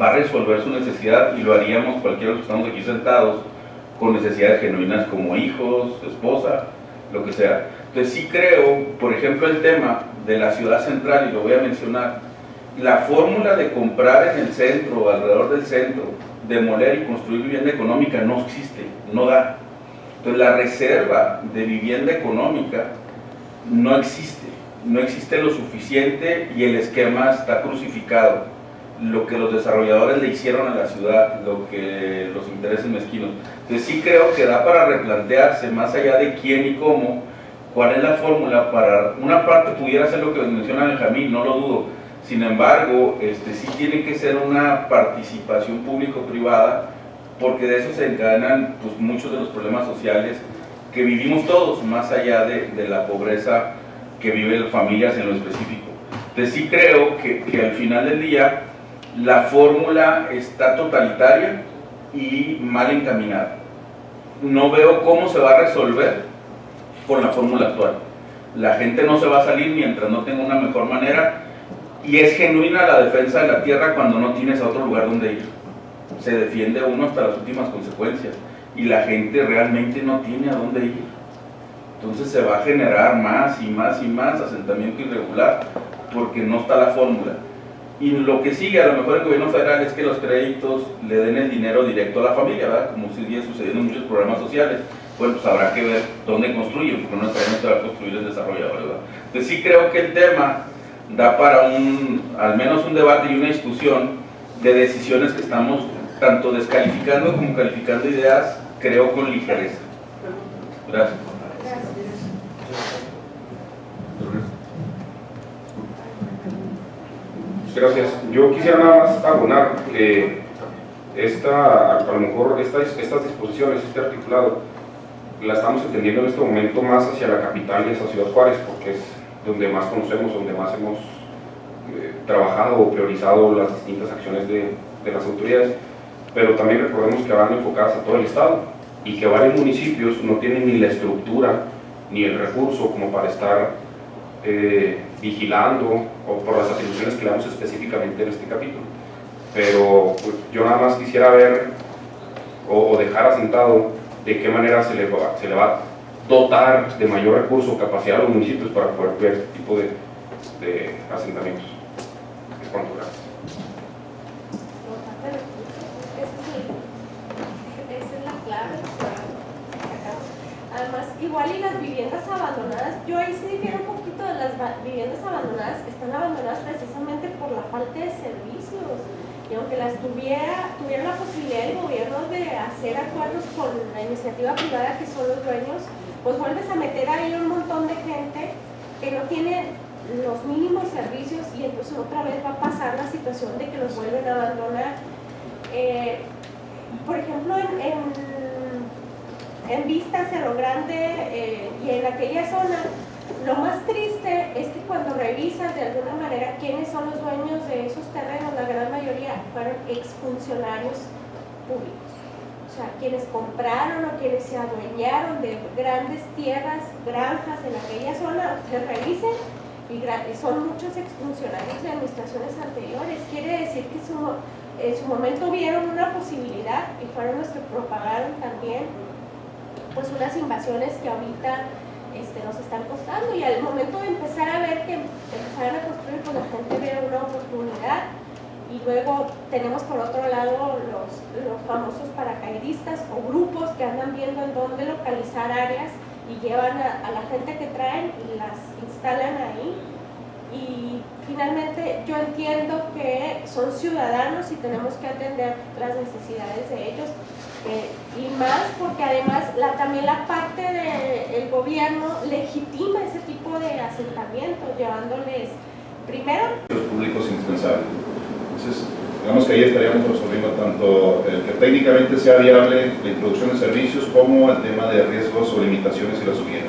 B: Va a resolver su necesidad y lo haríamos cualquiera de los que estamos aquí sentados con necesidades genuinas como hijos, esposa, lo que sea. Entonces sí creo, por ejemplo, el tema de la ciudad central, y lo voy a mencionar, la fórmula de comprar en el centro, alrededor del centro, demoler y construir vivienda económica no existe, no da. Entonces la reserva de vivienda económica no existe lo suficiente y el esquema está crucificado. Lo que los desarrolladores le hicieron a la ciudad, lo que los intereses mezquinos. Entonces sí creo que da para replantearse, más allá de quién y cómo, cuál es la fórmula para, una parte pudiera ser lo que menciona Benjamín, no lo dudo, sin embargo, sí tiene que ser una participación público-privada, porque de eso se encadenan pues, muchos de los problemas sociales que vivimos todos, más allá de la pobreza que viven las familias en lo específico. Entonces sí creo que al final del día, la fórmula está totalitaria y mal encaminada. No veo cómo se va a resolver con la fórmula actual. La gente no se va a salir mientras no tenga una mejor manera y es genuina la defensa de la tierra cuando no tienes a otro lugar donde ir. Se defiende uno hasta las últimas consecuencias y la gente realmente no tiene a dónde ir. Entonces se va a generar más y más y más asentamiento irregular porque no está la fórmula. Y lo que sigue a lo mejor el gobierno federal es que los créditos le den el dinero directo a la familia, ¿verdad? Como sigue sucediendo en muchos programas sociales. Bueno, pues habrá que ver dónde construyen, porque no necesariamente va a construir el desarrollador, ¿verdad? Entonces sí creo que el tema da para al menos un debate y una discusión de decisiones que estamos tanto descalificando como calificando ideas, creo con ligereza. Gracias.
M: Gracias. Yo quisiera nada más abonar que a lo mejor estas disposiciones, este articulado, la estamos entendiendo en este momento más hacia la capital y hacia Ciudad Juárez, porque es donde más conocemos, donde más hemos trabajado o priorizado las distintas acciones de las autoridades, pero también recordemos que van enfocadas a todo el estado y que varios municipios no tienen ni la estructura ni el recurso como para estar vigilando o por las atribuciones que le damos específicamente en este capítulo. Pero pues, yo nada más quisiera ver o dejar asentado de qué manera se le va a dotar de mayor recurso o capacidad a los municipios para poder ver este tipo de asentamientos. Es cuanto. Gracias.
F: Esa es la clave. Además, igual y las viviendas abandonadas, yo ahí sí difiero un poquito de las viviendas abandonadas, están abandonadas precisamente por la falta de servicios. Y aunque las tuviera la posibilidad del gobierno de hacer acuerdos con la iniciativa privada que son los dueños, pues vuelves a meter ahí un montón de gente que no tiene los mínimos servicios y entonces otra vez va a pasar la situación de que los vuelven a abandonar. Por ejemplo, en Vista, Cerro Grande y en aquella zona, lo más triste es que cuando revisas de alguna manera quiénes son los dueños de esos terrenos, la gran mayoría fueron exfuncionarios públicos. O sea, quienes compraron o quienes se adueñaron de grandes tierras, granjas en aquella zona, se revisen y son muchos exfuncionarios de administraciones anteriores. Quiere decir que en su momento vieron una posibilidad y fueron los que propagaron también pues unas invasiones que ahorita nos están costando, y al momento de empezar a ver que empezaron a construir, pues la gente ve una oportunidad. Y luego tenemos por otro lado los famosos paracaidistas o grupos que andan viendo en dónde localizar áreas y llevan a la gente que traen y las instalan ahí. Y finalmente yo entiendo que son ciudadanos y tenemos que atender las necesidades de ellos, Y más porque además también la parte del gobierno legitima ese tipo de asentamientos, llevándoles primero
K: los públicos indispensables. Entonces, digamos que ahí estaríamos resolviendo tanto el que técnicamente sea viable la introducción de servicios como el tema de riesgos o limitaciones si las hubiera.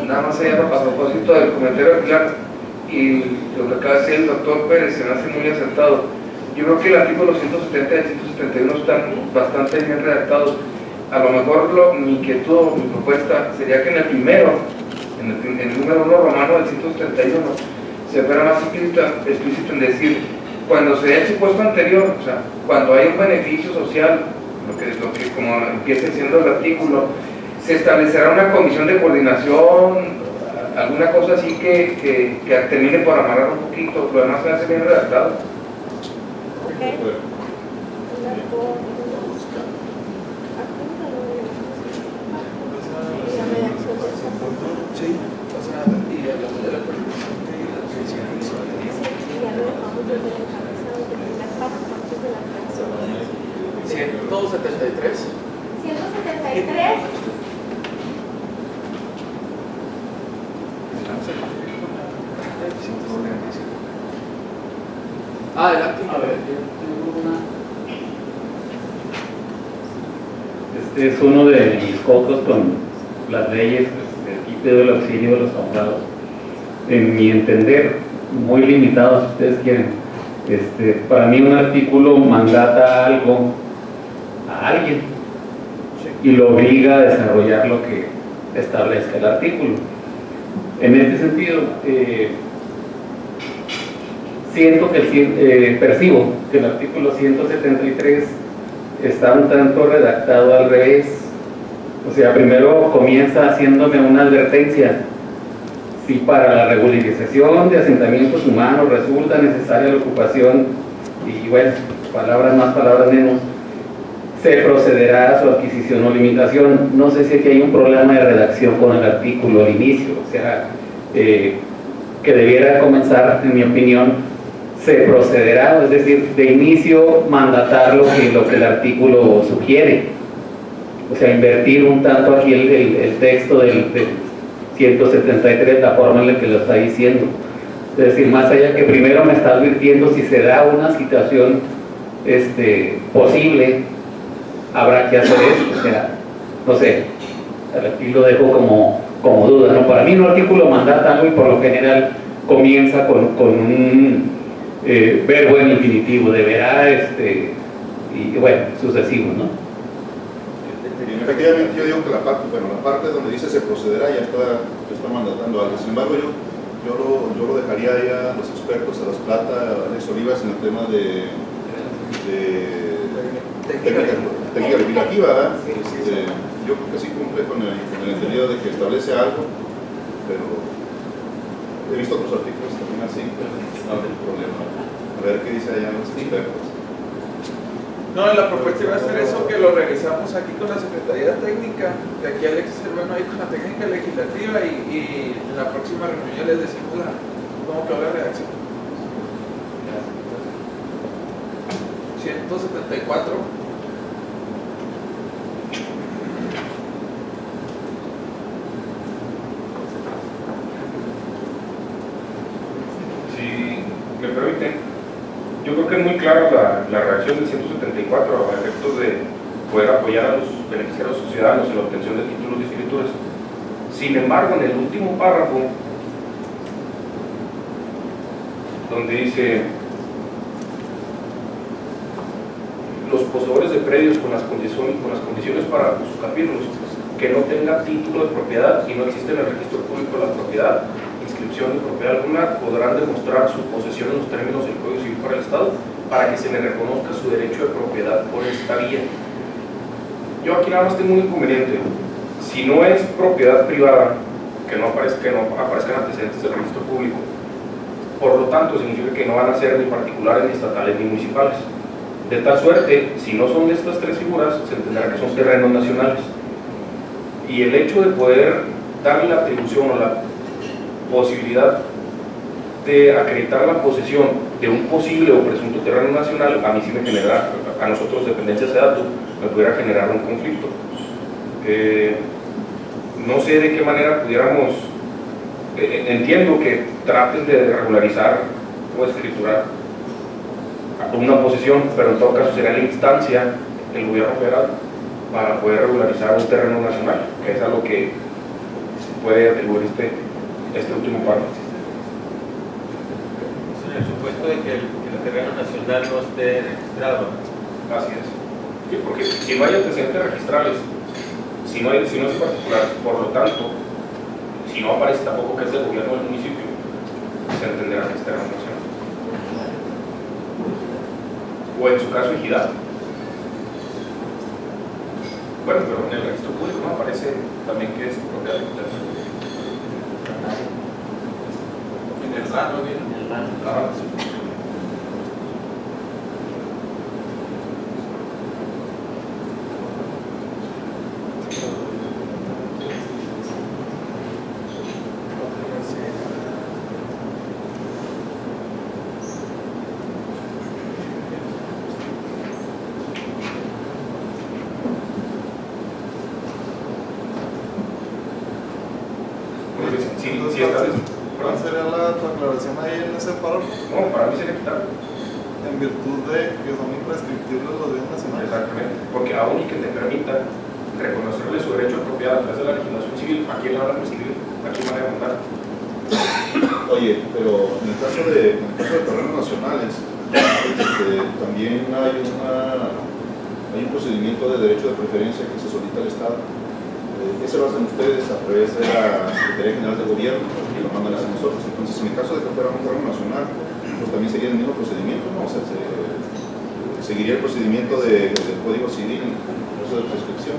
D: Nada más allá a propósito del comentario de Pilar y lo que acaba de decir el doctor Pérez, se me hace muy acertado. Yo creo que el artículo 170 y el 171 están bastante bien redactados. A lo mejor mi inquietud o mi propuesta sería que en el primero, en el número 1 romano del 171, se fuera más explícito en decir, cuando se dé el supuesto anterior, o sea, cuando hay un beneficio social, lo que como empieza siendo el artículo, se establecerá una comisión de coordinación, alguna cosa así que termine por amarrar un poquito, lo demás se hace bien redactado.
A: Sí, o sea, y hablamos de la cualificación y la especialización.
F: y ya lo dejamos desde la cabeza de primer paso antes de la creación.
A: 173.
F: 173.
A: Adelante.
J: A ver, este es uno de mis cocos con las leyes. Aquí pido el auxilio de los abogados. En mi entender, muy limitados, si ustedes quieren. Para mí un artículo mandata algo a alguien y lo obliga a desarrollar lo que establezca el artículo. En este sentido, percibo que el artículo 173 está un tanto redactado al revés. O sea, primero comienza haciéndome una advertencia. Si para la regularización de asentamientos humanos resulta necesaria la ocupación, y bueno, palabras más, palabras menos, se procederá a su adquisición o limitación. No sé si aquí hay un problema de redacción con el artículo al inicio, o sea, que debiera comenzar, en mi opinión, se procederá, es decir, de inicio mandatar lo que el artículo sugiere. O sea, invertir un tanto aquí el texto del 173, la forma en la que lo está diciendo. Es decir, más allá que primero me está advirtiendo si se da una situación posible, habrá que hacer eso. O sea, no sé, aquí lo dejo como duda, ¿no? Para mí un artículo mandata algo y por lo general comienza con un verbo en infinitivo, deberá, y bueno, sucesivo, ¿no?
K: Efectivamente, yo digo que la parte donde dice se procederá ya está mandatando algo. Sin embargo, yo lo dejaría ahí a los expertos, a las Plata, a Alex Olivas, en el tema de técnica legislativa, ¿verdad? Yo creo que sí cumple con el entendido de que establece algo, pero he visto otros artículos también así, no hay problema. A ver qué dice allá los expertos.
A: No, la propuesta iba a ser eso, que lo revisamos aquí con la Secretaría Técnica, que aquí Alex es el bueno ahí con la técnica legislativa y en la próxima reunión ya les decimos cómo quedó la redacción. 174.
M: Si me permiten, Yo creo que es muy clara la reacción del 174 a efectos de poder apoyar a los beneficiarios ciudadanos en la obtención de títulos de escrituras. Sin embargo, en el último párrafo, donde dice los poseedores de predios con las condiciones para usucapiarlos, que no tenga título de propiedad y no existe en el registro público de la propiedad, inscripción de propiedad alguna, podrán demostrar su posesión en los términos del Código Civil para el Estado para que se le reconozca su derecho de propiedad por esta vía. Yo aquí nada más tengo un inconveniente. Si no es propiedad privada, que no aparezcan antecedentes del registro público, por lo tanto significa que no van a ser ni particulares, ni estatales, ni municipales. De tal suerte, si no son de estas tres figuras, se entenderá que son terrenos nacionales. Y el hecho de poder darle la atribución o la posibilidad de acreditar la posesión de un posible o presunto terreno nacional, a mí sí me genera, a nosotros dependencias de datos, me pudiera generar un conflicto. No sé de qué manera pudiéramos, entiendo que traten de regularizar o escriturar una posesión, pero en todo caso será la instancia del gobierno federal para poder regularizar un terreno nacional, que es a lo que puede atribuir este último párrafo.
C: En el supuesto de que el terreno nacional no esté registrado.
M: Así es. Sí, porque si no hay antecedentes registrales, si no es particular, por lo tanto, si no aparece tampoco que es del gobierno del municipio, se entenderá que es terreno nacional. O en su caso, ejidad. Bueno, pero en el registro público no aparece también que es propiedad de ejidad. En el RAN, ¿no viene? En el RAN. Ah, sí.
H: ¿Cuál sería tu aclaración ahí en ese párrafo?
M: No, para mí sería quitar.
H: En virtud de que son imprescriptibles los bienes nacionales.
M: Exactamente, porque aún y que te permita reconocerle su derecho de propiedad a través de la legislación civil, ¿a quién le van a prescribir? ¿A quién van a demandar?
K: Oye, pero en el caso de terrenos nacionales, también hay un procedimiento de derecho de preferencia que se solicita al Estado. ¿Qué se lo hacen ustedes a través de la Secretaría General de Gobierno y lo mandan hacia nosotros? Entonces, en el caso de que fuera un terreno nacional, pues también sería el mismo procedimiento, ¿no? O sea, seguiría el procedimiento del Código Civil, el proceso de prescripción.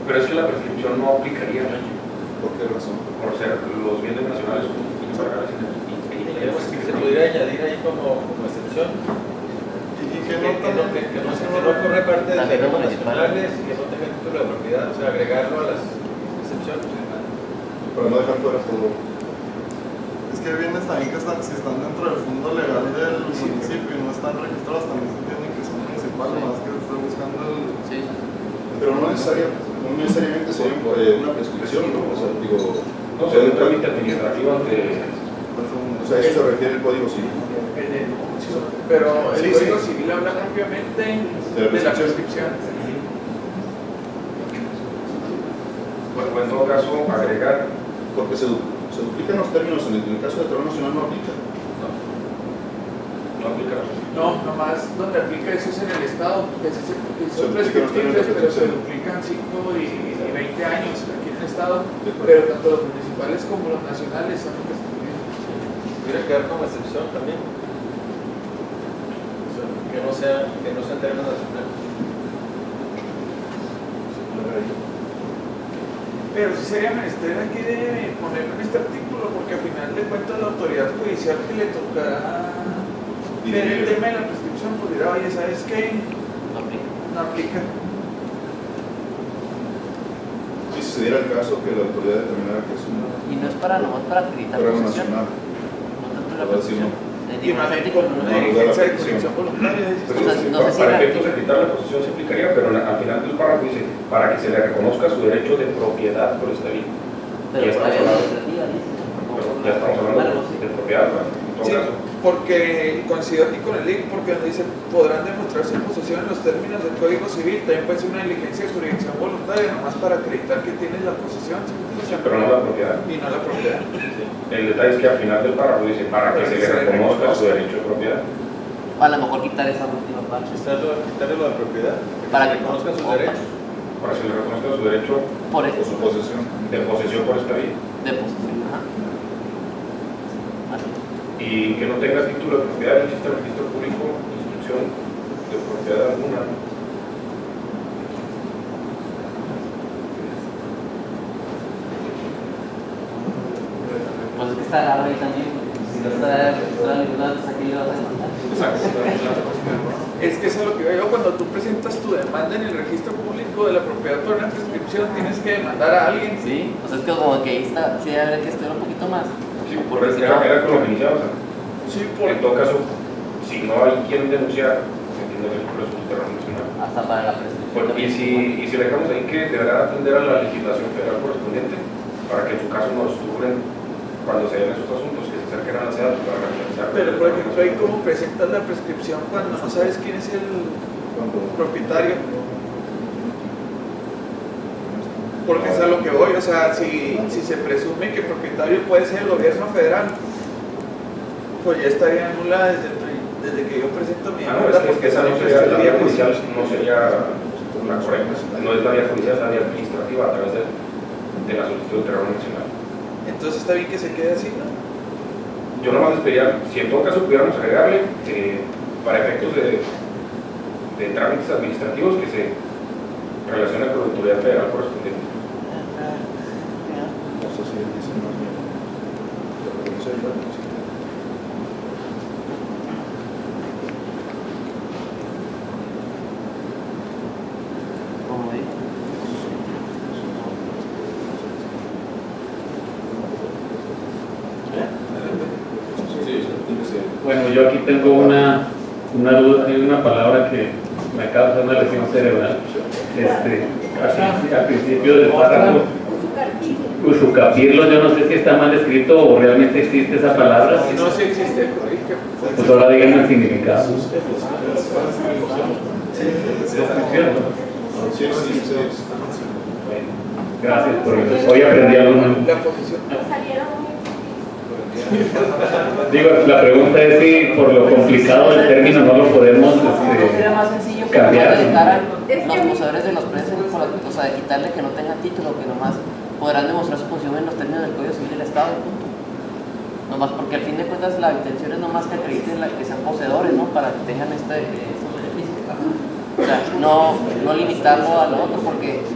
M: Pero es que la prescripción no aplicaría a ello.
K: ¿Por qué razón?
M: Por ser los bienes nacionales
C: Se podría añadir ahí como excepción. Que no forme parte de terrenos nacionales y que no tenga título de propiedad, o sea, agregarlo a las excepciones.
K: Para no dejar fuera todo.
H: Es que bienes también que si están dentro del fondo legal del municipio y no están registrados, también se entienden que son municipales, más que estoy buscando el...
K: Sí. Pero no necesariamente sería una prescripción, ¿no? O sea, digo...
M: No, sería un trámite administrativo ante...
K: O sea, eso se refiere al Código Civil.
A: Pero el Código Civil habla propiamente de la prescripción.
M: Pues en todo caso, agregar.
K: Porque se duplican los términos, en el caso de terreno nacional no aplica.
M: No aplica.
A: No, nomás donde aplica eso es en el Estado, porque son prescriptibles, pero se duplican 5 y 20 años aquí en el Estado, pero tanto los municipales como los nacionales son prescriptibles.
C: Hubiera que dar como excepción también. Que no sea en términos nacionales.
A: Pero sí sería menester aquí de ponerlo en este artículo, porque al final de cuentas la autoridad judicial que le tocará ver el tema de la prescripción, pues dirá, oye, ¿sabes qué? No aplica.
K: Sí, si se diera el caso que la autoridad determinara que es una...
N: Y no es para nomás para acreditar
K: terreno
N: posesión.
K: nacional.
N: No tanto la
K: Va a decir
N: posesión.
K: no.
A: Y más bien con una diligencia de corrección voluntaria.
M: Para efectos de quitar la posesión se aplicaría, pero al final del párrafo dice para que se le reconozca su derecho de propiedad por esta vía.
N: Pero
M: Ya
N: está
M: estamos
N: bien,
M: hablando de propiedad, ¿no? En todo caso.
A: porque coincido aquí con el link, porque nos dice podrán demostrar su posesión en los términos del Código Civil, también puede ser una diligencia de jurisdicción voluntaria, nomás para acreditar que tienes la posesión,
M: pero no la propiedad.
A: y no la propiedad.
M: El detalle es que al final del párrafo dice para que se le reconozca su derecho de propiedad.
N: A lo mejor quitar esa última parte.
C: Quitarle lo de propiedad,
N: Para que
C: conozcan sus derechos.
M: Para que se le reconozca su derecho
N: por
H: O su posesión.
M: de posesión por esta vía.
N: de posesión. Ajá. Así.
M: Y que no tenga título de propiedad, no existe registro público de inscripción de propiedad alguna.
N: Pues es que está raro ahí también. Si no está registrado en ningún lado, entonces aquí le vas a demandar.
A: Es que eso es lo que yo, cuando tú presentas tu demanda en el registro público de la propiedad por una prescripción, tienes que demandar a alguien.
N: Sí, pues es que como que ahí está, sí, habría que estudiar un poquito más.
M: Sí, por eso era con lo que iniciamos.
A: Sí,
M: En todo caso, si no hay quien denunciar, se entiende que es por eso internacional.
N: Hasta para la prescripción.
M: Y si le dejamos ahí que deberá atender a la legislación federal correspondiente para que en su caso nos cubren cuando se den esos asuntos, que se acerquen a la SEDATU para realizar.
A: Pero por ejemplo, ahí cómo presentas la prescripción cuando no sabes quién es el propietario. Porque es a lo que voy, o sea, si se presume que el propietario puede ser el gobierno federal, pues ya estaría nula desde que yo presento mi demanda.
M: Es que esa no sería la vía judicial, no sería la correcta, no es la vía judicial, es la vía administrativa a través de la solicitud de terreno nacional.
A: Entonces está bien que se quede así, ¿no?
M: Yo nomás les pediría, si en todo caso pudiéramos agregarle, para efectos de trámites administrativos, que se relacione con la autoridad federal correspondiente.
H: No sé si él dice más bien. Pero no sé, bueno, sí.
N: Como digo.
J: Bueno, yo aquí tengo una duda, hay una palabra que me causa una lesión cerebral. Al principio del párrafo, usucapirlo, yo no sé si está mal escrito o realmente existe esa palabra.
A: No, sí existe, corrige.
J: Pues ahora díganme el significado. Gracias por eso. Hoy aprendí algo nuevo.
A: La posición.
J: Digo, la pregunta es si por lo complicado del término no lo podemos
N: Sería más sencillo que
J: cambiar.
N: dedicaran los poseedores de los predios, o sea, de quitarle que no tengan título, que nomás podrán demostrar su posición en los términos del Código Civil del Estado, punto. Nomás porque al fin de cuentas la intención es nomás que acrediten que sean poseedores, ¿no? Para que tengan estos beneficios. O sea, no limitarlo a lo otro, porque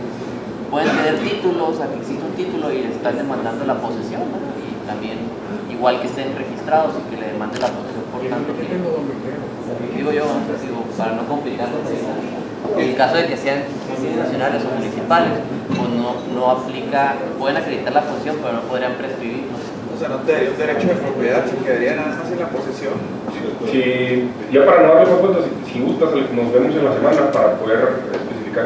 N: pueden tener títulos, o sea, que existe un título y le están demandando la posesión, ¿no? Y también, igual que estén registrados y que le demanden la posesión por tanto tiempo. Digo yo, para no complicarlo. En el caso de que sean nacionales o municipales, pues no aplica, pueden acreditar la posesión, pero no podrían prescribirlo.
A: O sea, no te daría un derecho de propiedad, se quedaría nada más en la posesión.
M: Si, ya para no darle más vueltas, si gustas, nos vemos en la semana para poder especificar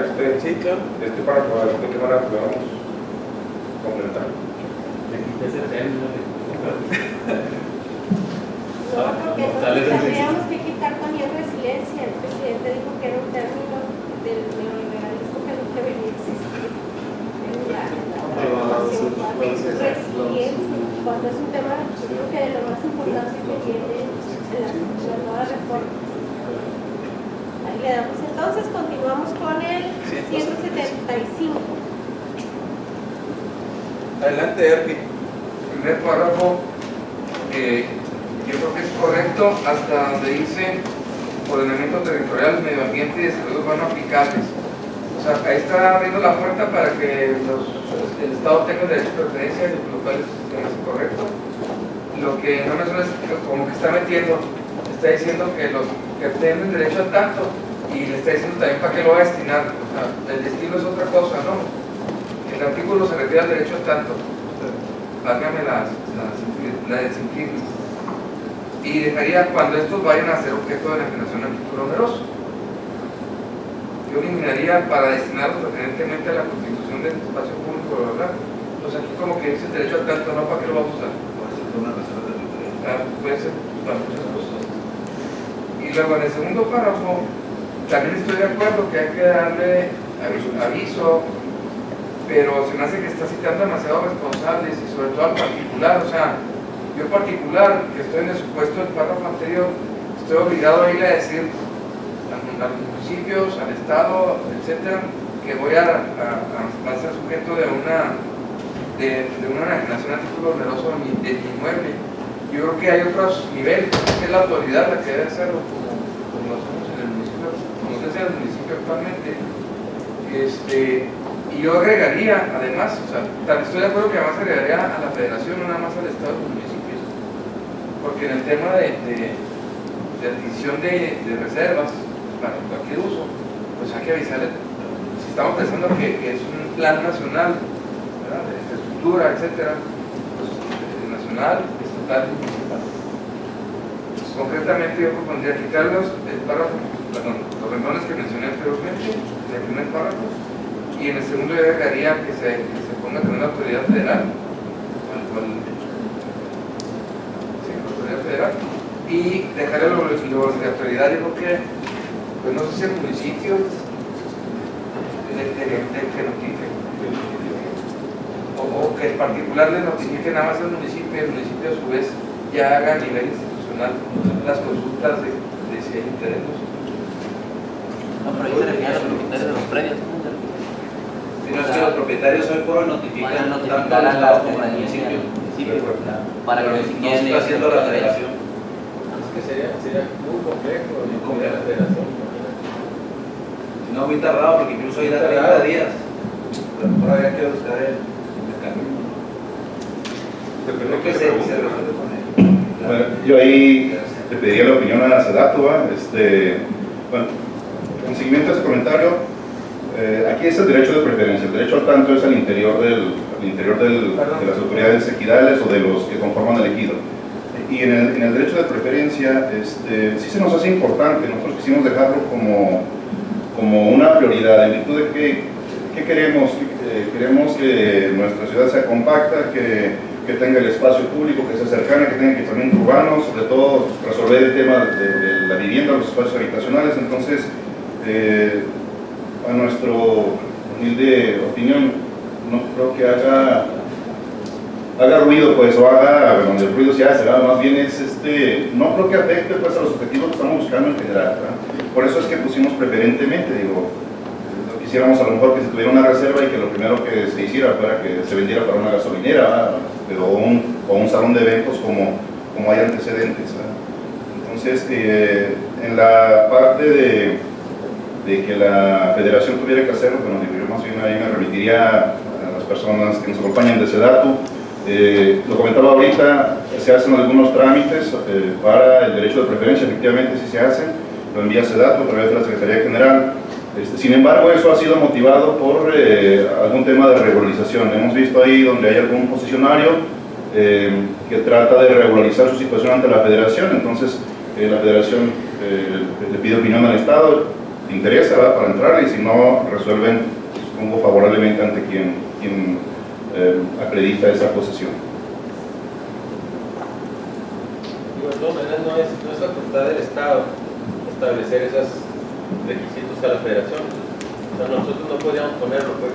M: este párrafo, a ver de qué manera podemos complementar.
F: Tendríamos que quitar también resiliencia. El presidente dijo que era un término del neoliberalismo que no debería existir en la resiliencia, cuando es un tema, yo creo que de lo más importante que tiene las nuevas reformas. Ahí le damos. Entonces continuamos con el 175.
A: Adelante, Erwin.
D: Primer párrafo, yo creo que es correcto hasta donde dice ordenamiento territorial, medio ambiente y desarrollo urbano aplicables. O sea, ahí está abriendo la puerta para que el Estado tenga el derecho de preferencia, lo cual es correcto. Lo que no me suena es que como que está metiendo, está diciendo que los que tienen derecho a tanto y le está diciendo también para qué lo va a destinar. O sea, el destino es otra cosa, ¿no? El artículo se refiere al derecho a tanto. Válgame la de simplicidad. Y dejaría cuando estos vayan a ser objeto de enajenación a título oneroso. Yo eliminaría para destinarlos preferentemente a la constitución del espacio público, ¿verdad? Pues aquí como que dice el derecho al tanto, ¿no? ¿Para qué lo vamos a usar?
E: Puede ser por una reserva territorial.
A: Puede ser.
D: para muchas cosas. Y luego en el segundo párrafo, también estoy de acuerdo que hay que darle aviso, pero se me hace que está citando demasiados responsables y sobre todo al particular. O sea, yo en particular, que estoy en el supuesto del párrafo anterior, estoy obligado a irle a decir a los municipios, al Estado, etcétera, que voy a ser sujeto de una enajenación a título oneroso de mi inmueble. Yo creo que hay otros niveles, que es la autoridad la que debe hacerlo, como lo hacemos en el municipio, como se hace en el municipio actualmente. Y yo agregaría, además, o sea, estoy de acuerdo que además agregaría a la federación, no nada más al Estado y los municipios, porque en el tema de adquisición de reservas para cualquier uso, pues hay que avisarle, si estamos pensando que es un plan nacional, ¿verdad?, de infraestructura, etcétera, pues nacional, estatal y municipal. Concretamente yo propondría quitar los renglones que mencioné anteriormente, en el primer párrafo, y en el segundo yo agregaría que se ponga también la autoridad federal, autoridad federal, y dejaré lo de autoridad, yo creo que, pues no sé si el municipio que notifique, o que el particular le notifique nada más al municipio, y el municipio a su vez ya haga a nivel institucional las consultas de si hay interés.
N: No, pero ahí se refiere a los propietarios de los predios.
E: Pero es que los propietarios hoy por hoy notifican tanto al Estado como al municipio.
N: Para que
E: no se está haciendo la federación.
C: Es que sería muy complejo la federación.
E: No, muy tardado, porque incluso hay 30 días. Pero mejor habría que buscar el camino. Creo que se resuelve con él.
K: Bueno, yo ahí te pediría la opinión a Sedato. Bueno, en seguimiento a ese comentario, aquí es el derecho de preferencia. El derecho al tanto es al interior de las autoridades ejidales o de los que conforman el ejido. Y en el derecho de preferencia, sí se nos hace importante. Nosotros quisimos dejarlo como una prioridad, en virtud de que queremos. Queremos que nuestra ciudad sea compacta, que tenga el espacio público, que sea cercana, que tenga equipamiento urbano, sobre todo resolver el tema de la vivienda, los espacios habitacionales. Entonces, a nuestro humilde opinión, no creo que haga ruido, pues, o haga, bueno, el ruido se hace, ¿verdad? Más bien es, no creo que afecte, pues, a los objetivos que estamos buscando en general, ¿verdad? Por eso es que pusimos preferentemente, digo, quisiéramos a lo mejor que se tuviera una reserva y que lo primero que se hiciera fuera que se vendiera para una gasolinera, ¿verdad? Pero un salón de eventos como hay antecedentes, ¿verdad? Entonces, en la parte de que la federación tuviera que hacerlo, bueno, yo más bien ahí me remitiría a las personas que nos acompañan de Sedato. Lo comentaba ahorita, se hacen algunos trámites para el derecho de preferencia, efectivamente sí se hacen, lo envía Sedato a través de la Secretaría General. Sin embargo, eso ha sido motivado por algún tema de regularización. Hemos visto ahí donde hay algún posicionario que trata de regularizar su situación ante la federación. Entonces la federación le pide opinión al Estado, le interesa, ¿verdad?, para entrar, y si no, resuelven, supongo, favorablemente ante quien acredita esa posesión.
C: De todas maneras, no es facultad del Estado establecer esos requisitos a la federación. O sea, nosotros no podríamos ponerlo, pues.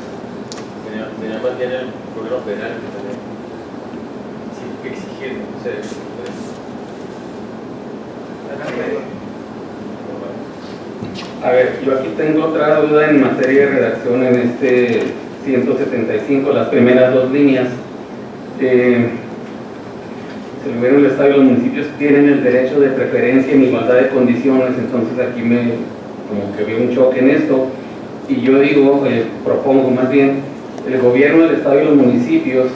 C: Sería más bien el gobierno federal que tendría que exigir, no sé.
J: A ver, yo aquí tengo otra duda en materia de redacción en este 175, las primeras dos líneas. El gobierno del Estado y los municipios tienen el derecho de preferencia en igualdad de condiciones, entonces aquí como que veo un choque en esto, y yo digo, propongo más bien, el gobierno del Estado y los municipios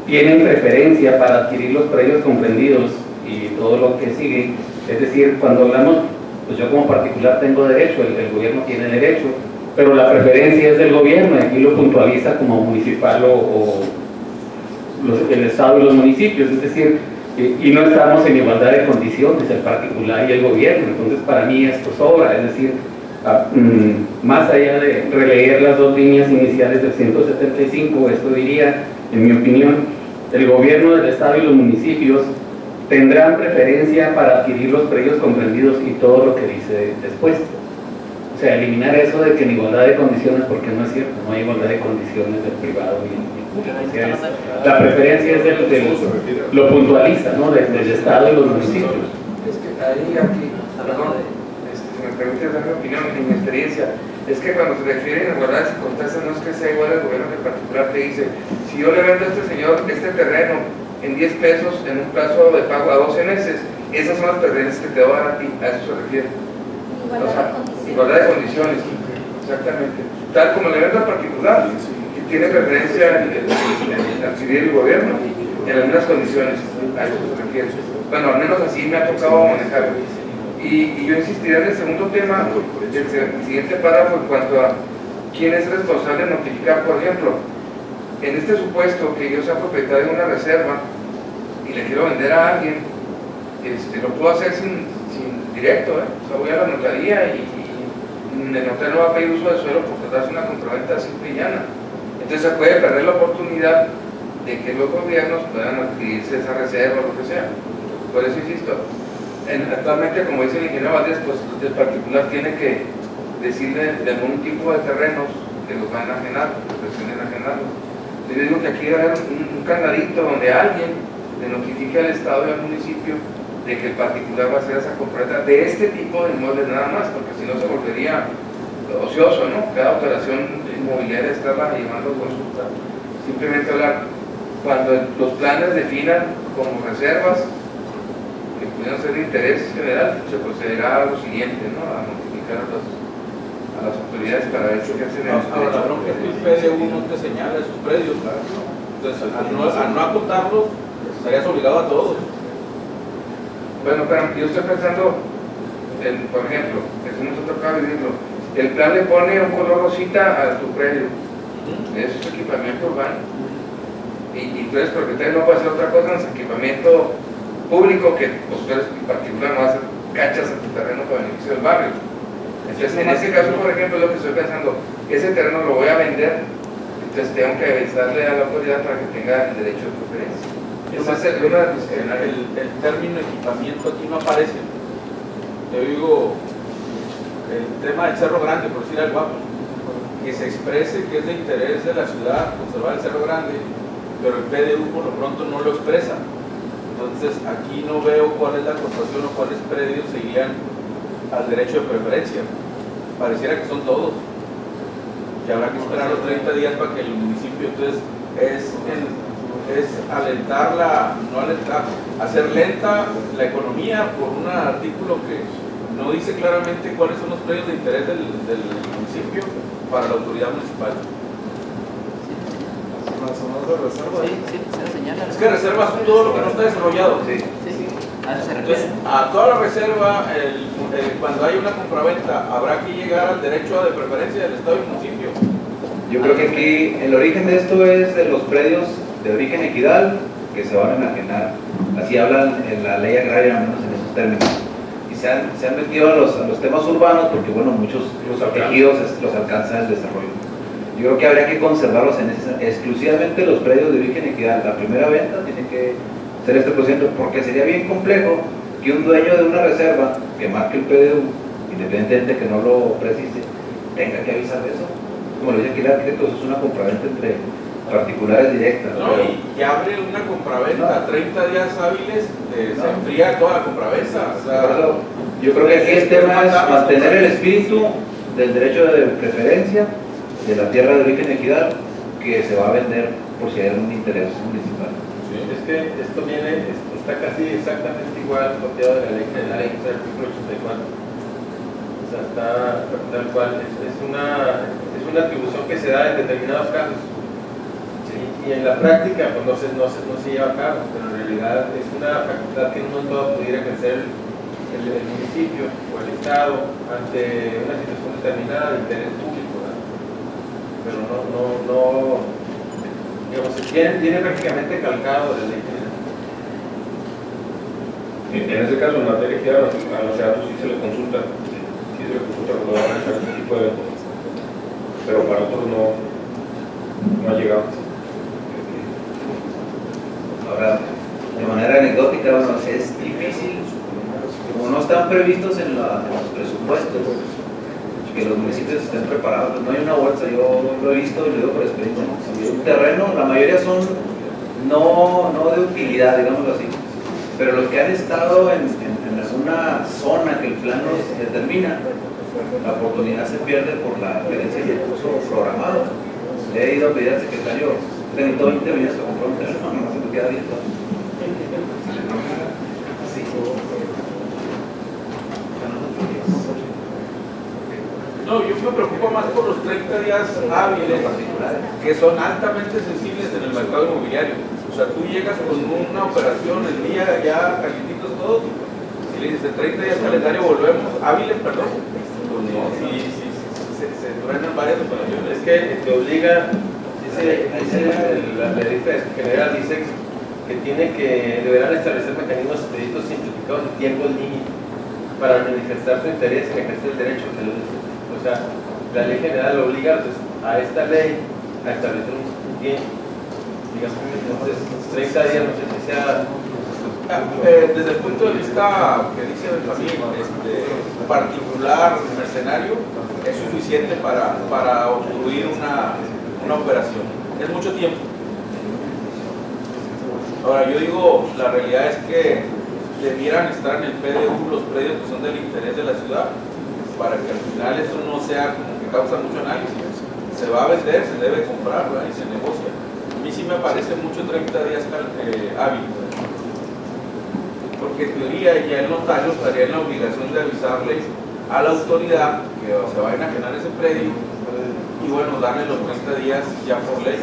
J: tienen preferencia para adquirir los predios comprendidos y todo lo que sigue, es decir, cuando hablamos, pues yo como particular tengo derecho, el gobierno tiene derecho, pero la preferencia es del gobierno, y aquí lo puntualiza como municipal o el Estado y los municipios, es decir, y no estamos en igualdad de condiciones, el particular y el gobierno. Entonces para mí esto sobra, es decir, más allá de releer las dos líneas iniciales del 175, esto diría, en mi opinión, el gobierno del Estado y los municipios tendrán preferencia para adquirir los predios comprendidos y todo lo que dice después. O sea, eliminar eso de que en igualdad de condiciones, porque no es cierto, no hay igualdad de condiciones del privado y público. La preferencia es lo puntualiza, ¿no? Del Estado y los municipios.
D: Es que ahí, aquí, perdón, si me permites dar mi opinión, en mi experiencia, es que cuando se refiere a igualdad de circunstancias no es que sea igual al gobierno que en particular te dice, si yo le vendo a este señor este terreno en 10 pesos en un plazo de pago a 12 meses, esas son las preferencias que te voy a dar a ti, a eso se refiere. Igualdad de condiciones, exactamente. Tal como le vendo al particular, que tiene preferencia en adquirir el gobierno en las mismas condiciones, a eso se refiere. Bueno, al menos así me ha tocado manejarlo. Y yo insistiría en el segundo tema, el siguiente párrafo, en cuanto a quién es responsable de notificar. Por ejemplo, en este supuesto que yo sea propietario de una reserva y le quiero vender a alguien, lo puedo hacer sin directo, O sea, voy a la notaría y el notario no va a pedir uso de suelo por tratarse de una compraventa simple y llana. Entonces se puede perder la oportunidad de que los gobiernos puedan adquirirse esa reserva o lo que sea. Por eso insisto, actualmente, como dice el ingeniero Valdés, pues el particular tiene que decirle de algún tipo de terrenos que los van a enajenar, que pretenden enajenarlos. Yo digo que aquí debe haber un candadito donde alguien le notifique al Estado y al municipio de que el particular va a hacer esa compraventa de este tipo de inmuebles nada más, porque si no se volvería ocioso, ¿no? Cada operación inmobiliaria estarla llevando consulta. Simplemente hablar, cuando los planes definan como reservas que pudieran ser de interés general, se procederá a lo siguiente, ¿no? A notificar a las autoridades para ver si hacen el
B: Ahora, la bronca es que el PDU no te señala esos predios, ¿verdad? Entonces, al no acotarlos, estarías obligado a todos.
D: Bueno, pero yo estoy pensando, por ejemplo, eso nos ha tocado vivirlo, el plan le pone un color rosita a tu predio, eso es equipamiento urbano, y tú eres propietario, no puedes hacer otra cosa en su equipamiento público que pues, tú eres particular, no vas a hacer cachas a tu terreno para beneficio del barrio. Entonces, en ese caso, por ejemplo, es lo que estoy pensando, ese terreno lo voy a vender, entonces tengo que avisarle a la autoridad para que tenga el derecho de preferencia.
B: El término equipamiento aquí no aparece. Yo digo, el tema del Cerro Grande, por decir algo, que se exprese que es de interés de la ciudad conservar el Cerro Grande, pero el PDU por lo pronto no lo expresa. Entonces aquí no veo cuál es la acotación o cuáles predios se irían al derecho de preferencia. Pareciera que son todos, que habrá que esperar los 30 días para que el municipio, entonces es alentar no alentar, hacer lenta la economía por un artículo que no dice claramente cuáles son los predios de interés del municipio para la autoridad municipal.
H: Las zonas de reserva.
N: Sí, se señala.
B: Es que reservas todo lo que no está desarrollado.
N: Sí. A eso se
B: Entonces,
N: refiere.
B: a toda la reserva, cuando hay una compraventa, habrá que llegar al derecho de preferencia del Estado y municipio.
E: Yo creo que aquí el origen de esto es de los predios de origen equidal que se van a enajenar. Así hablan en la ley agraria, al menos en esos términos. Y se han metido a los temas urbanos porque, bueno, muchos tejidos los alcanza el desarrollo. Yo creo que habría que conservarlos exclusivamente los predios de origen equidal. La primera venta tiene que ser este procedimiento porque sería bien complejo que un dueño de una reserva que marque el PDU, independientemente de que no lo precise, tenga que avisar de eso. Como lo dice aquí el arquitecto, eso es una compraventa entre particulares directas.
B: No, y abre una compraventa, 30 días hábiles, se enfría toda la compraventa. O sea,
E: yo creo que aquí el tema es mantener el espíritu del derecho de preferencia de la tierra de origen equidal que se va a vender por si hay algún interés municipal.
C: Sí. Es que esto está casi exactamente igual copiado de la ley general, es el artículo 84. O sea, está tal cual, es una atribución que se da en determinados casos. Y en la práctica pues no se lleva a cabo, pero en realidad es una facultad que no todo pudiera ejercer el municipio o el Estado ante una situación determinada de interés público, ¿verdad? Pero no digamos, tiene prácticamente calcado de la ley general.
M: En ese caso, en materia que a los ciudadanos sí se les consulta, cuando van a realizar este tipo de eventos, pero para otros no ha llegado.
E: Ahora, de manera anecdótica, bueno, es previstos en los presupuestos, que los municipios estén preparados. Pues no hay una bolsa, yo lo he visto y lo digo por experiencia. Un terreno, la mayoría son no de utilidad, digámoslo así, pero los que han estado en alguna zona que el plan nos determina, la oportunidad se pierde por la carencia de recurso programado. Le he ido a pedir al secretario, necesito 20 millones para comprar un terreno, no se me queda abierto.
B: No, yo me preocupo más por los 30 días hábiles que son altamente sensibles en el mercado inmobiliario. O sea, tú llegas con una operación el día ya calientitos todos y le dices, en 30 días calendario volvemos, hábiles, perdón. Pues no, si se truenan varias operaciones.
C: Es que te obliga, la ley general dice que deberán establecer mecanismos expeditos simplificados de tiempo límite para manifestar su interés en ejercer el derecho. O sea, la ley general obliga a esta ley a establecer un tiempo, digamos, entonces 30 días, no sé si sea...
B: Desde el punto de vista que dice Benjamín, particular, mercenario, es suficiente para obstruir una operación. Es mucho tiempo. Ahora, yo digo, la realidad es que debieran estar en el PDU los predios que son del interés de la ciudad, para que al final eso no sea como que causa mucho análisis. Se va a vender, se debe comprar, ¿verdad? Y se negocia. A mí sí me parece mucho 30 días hábiles, porque en teoría ya el notario estaría en la obligación de avisarle a la autoridad que se va a enajenar ese predio y bueno, darle los 30 días ya por ley.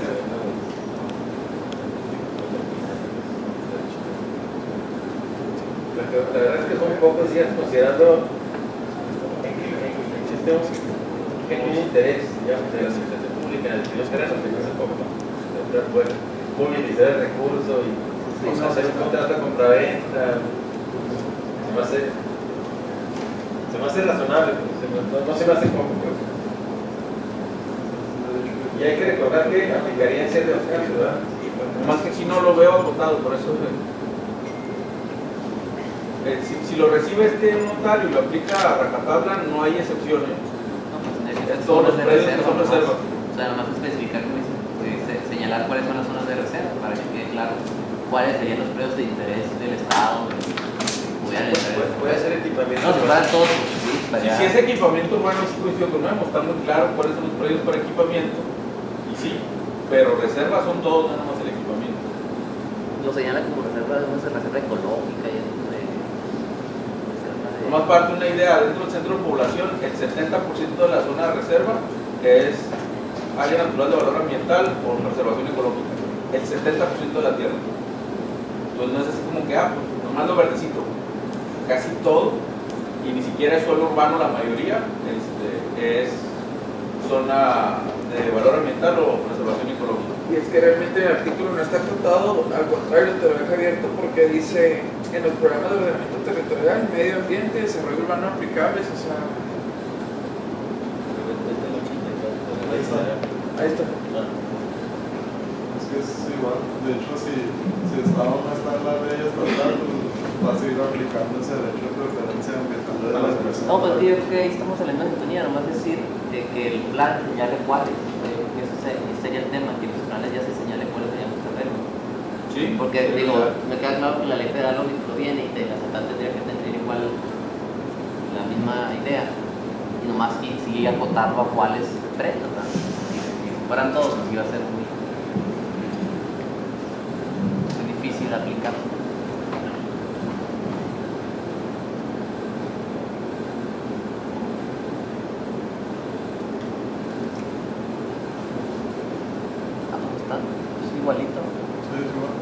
C: La verdad es que son pocos días considerando existe un genuino interés, digamos, de la administración pública en el primer terreno, que no se compra, movilizar el recurso y hacer un contrato de compraventa. Se me hace razonable, no se me hace cómodo. Y hay que recordar que aplicaría en ciertos casos, ¿verdad?
B: Más que si no lo veo agotado, por eso. Si lo recibe este notario y lo aplica a rajatabla, no hay excepciones.
N: No, pues
B: todos los predios que son reservas.
N: O sea, nomás especificar, señalar cuáles son las zonas de reserva para que quede claro cuáles serían los predios de interés del Estado.
C: Puede ser equipamiento.
N: No, se van todos.
B: Si es equipamiento urbano, es coincido con nuevo, está muy claro cuáles son los predios para equipamiento. Y sí, pero reservas son todos, nada más el equipamiento.
N: Lo señala como reserva ecológica y
B: Nomás parte una idea, dentro del centro de población, el 70% de la zona de reserva es área natural de valor ambiental o preservación ecológica. El 70% de la tierra. Entonces no es así como que, pues nomás lo verdecito. Casi todo, y ni siquiera es suelo urbano la mayoría, es zona de valor ambiental o preservación ecológica.
A: Y es que realmente el artículo no está acotado, al contrario, te lo deja abierto porque dice en los programas de ordenamiento territorial, medio ambiente, desarrollo urbano aplicables, o sea... Ahí está.
H: Es que es igual, de hecho si Estado no está en la ley estatal, va a seguir aplicando ese derecho de preferencia ambiental de las personas.
N: No, pues yo creo que ahí estamos saliendo de sintonía, nomás decir que el plan ya recuadre, que ese sería el tema, que en los planes ya se señale cuáles serían los terrenos.
B: Sí.
N: Porque digo, me queda claro que la ley federal lo viene y la estatal tendría que tener igual la misma idea, y nomás si acotarlo a cuáles precios, ¿verdad? Si fueran todos, pues iba a ser muy difícil aplicarlo. Es igualito.
H: Sí, es igual.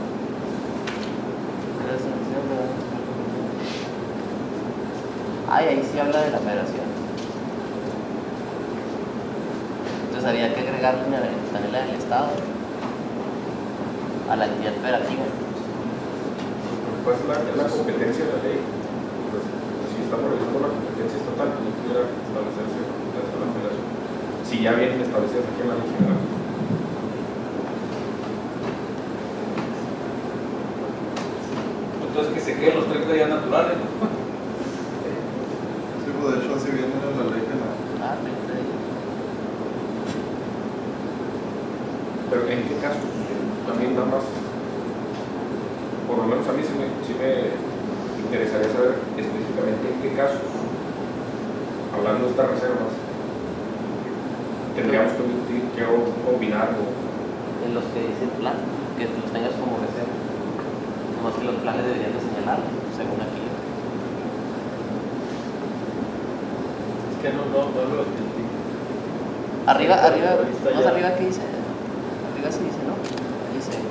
N: Ahí sí habla de la federación. Entonces habría que agregarle también la del Estado a la entidad federativa.
M: Pues es la competencia de la ley. Pues, si estamos revisando la competencia estatal, no pudiera establecerse facultades a la federación. Si ya vienen establecidas aquí en la ley general.
B: Entonces que se queden los 30 días naturales, ¿no?
M: pero ¿en qué casos? También nada más, por lo menos a mí sí me interesaría saber específicamente en qué casos, hablando de estas reservas, tendríamos que opinar.
N: En los que dice el plan, que los tengas como reserva. Nomás que los planes deberían de señalar, según aquí.
C: Es que no lo especifica.
N: Arriba, más arriba que dice, arriba sí dice, ¿no? Dice,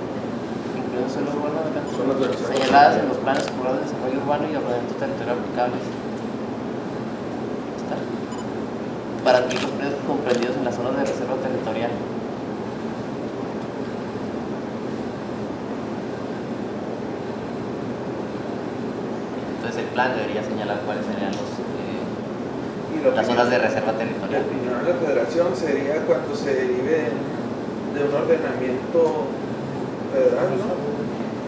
N: incluido suelo urbano de
M: Zonas de reserva.
N: señaladas en los planes acumulados de desarrollo urbano y ordenamiento territorial aplicables. Está. Para adquirir los predios comprendidos en las zonas de reserva territorial. Entonces el plan debería señalar cuáles serían las zonas de reserva
A: La
N: territorial.
A: opinión de la federación sería cuando se derive de un ordenamiento federal, ¿no?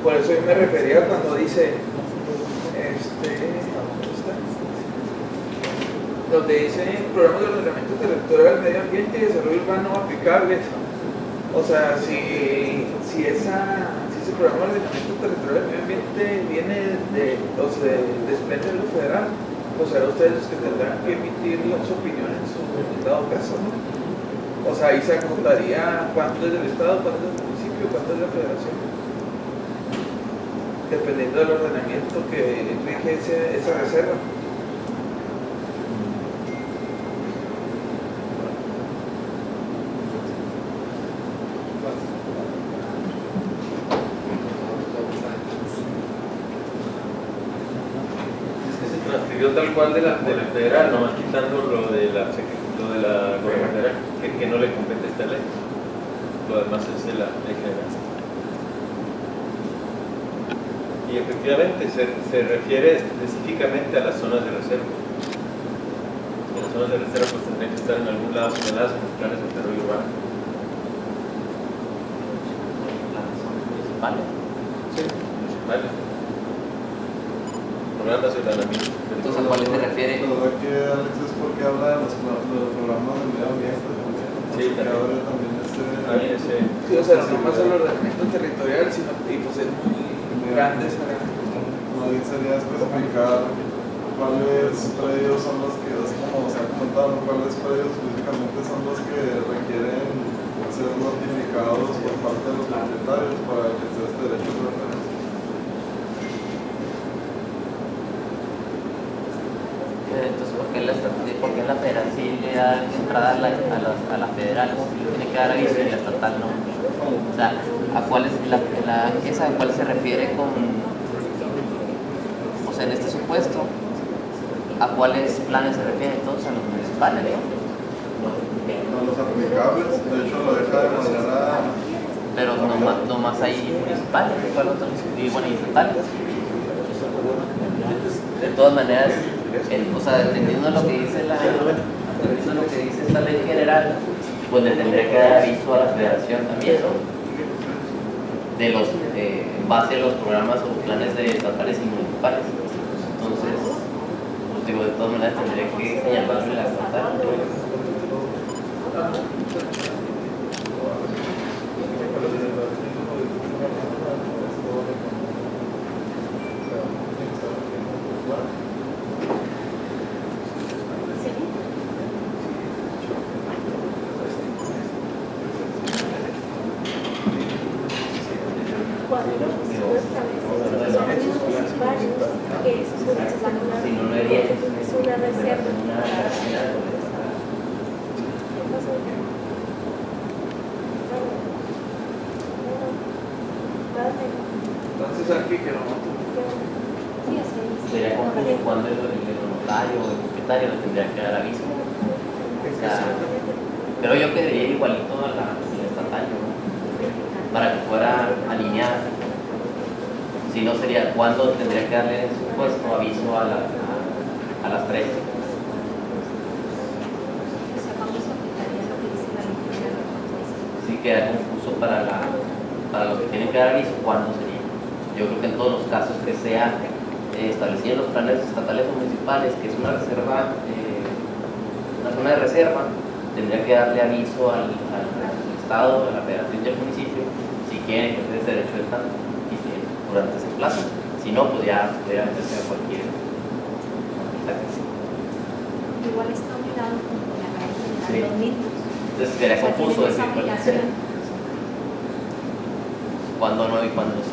A: Por eso yo me refería cuando dice, ¿dónde está? Donde dice programas de ordenamiento territorial, medio ambiente y desarrollo urbano aplicables. O sea, si ese programa de ordenamiento territorial y medio ambiente viene se desprende de lo federal, pues serán ustedes los que tendrán que emitir su opinión en su dado caso, ¿no? O sea, ahí se acotaría cuánto es del Estado, cuánto es del municipio, cuánto es de la federación, dependiendo del ordenamiento que rige esa reserva.
C: Tal cual de la federal, nomás quitando lo de la gobernadora que no le compete esta ley. Lo demás es de la ley general. Y efectivamente se refiere específicamente a las zonas de reserva. Y las zonas de reserva pues tendrían que estar en algún lado señaladas en los planes de desarrollo urbano.
N: Municipales.
C: Sí, municipales. Programas de ordenamiento.
N: Entonces, ¿a cuáles se refiere?
H: La verdad que Alex es porque habla de los programas de medio ambiente.
C: Sí,
H: también
A: Sí, o sea, no más el ordenamiento territorial, sino y pues es muy grande esa.
H: No sería especificar cuáles predios son los que, así como se ha comentado, cuáles predios específicamente son los que requieren ser notificados por parte de los propietarios para ejercer este derecho de referencia.
N: Entonces, ¿por qué la federal sí le da entrada a la federal, sí le tiene que dar aviso y la estatal no? O sea, ¿a cuáles esa a cuál se refiere con, o sea, en este supuesto, a cuáles planes se refiere entonces? A los municipales, ¿no?
H: A los aplicables, de hecho lo deja de manera...
N: Pero nomás hay municipales, ¿cuál otro? Y bueno, y estatales. De todas maneras, o sea, dependiendo de lo que dice esta ley general, pues le tendría que dar aviso a la federación también, ¿no? De los en base a los programas o planes de estatales y municipales. Entonces, pues digo, de todas maneras tendría que señalarle la estatal.
A: Entonces aquí que lo noto.
N: Sería como cuando el notario o el propietario le tendría que dar aviso. O sea, pero yo quedaría igualito a la estatal, ¿no? Para que fuera alineada. Si no sería cuando tendría que darle en su puesto aviso a las 3. Sí queda confuso para los que tienen que dar aviso cuándo sería. Yo creo que en todos los casos que sea establecido en los planes estatales o municipales que es una reserva, una zona de reserva, tendría que darle aviso al Estado, de la Federación y el municipio, si quieren ejercer ese derecho de tanto durante ese plazo. Si no, pues ya pudiera hacerse a cualquier.
F: Igual está obligado con la Ley General
N: Sí.
F: 2000.
N: Entonces sería confuso
F: Tiene esa
N: decir
F: obligación.
N: cuándo no y cuándo sí.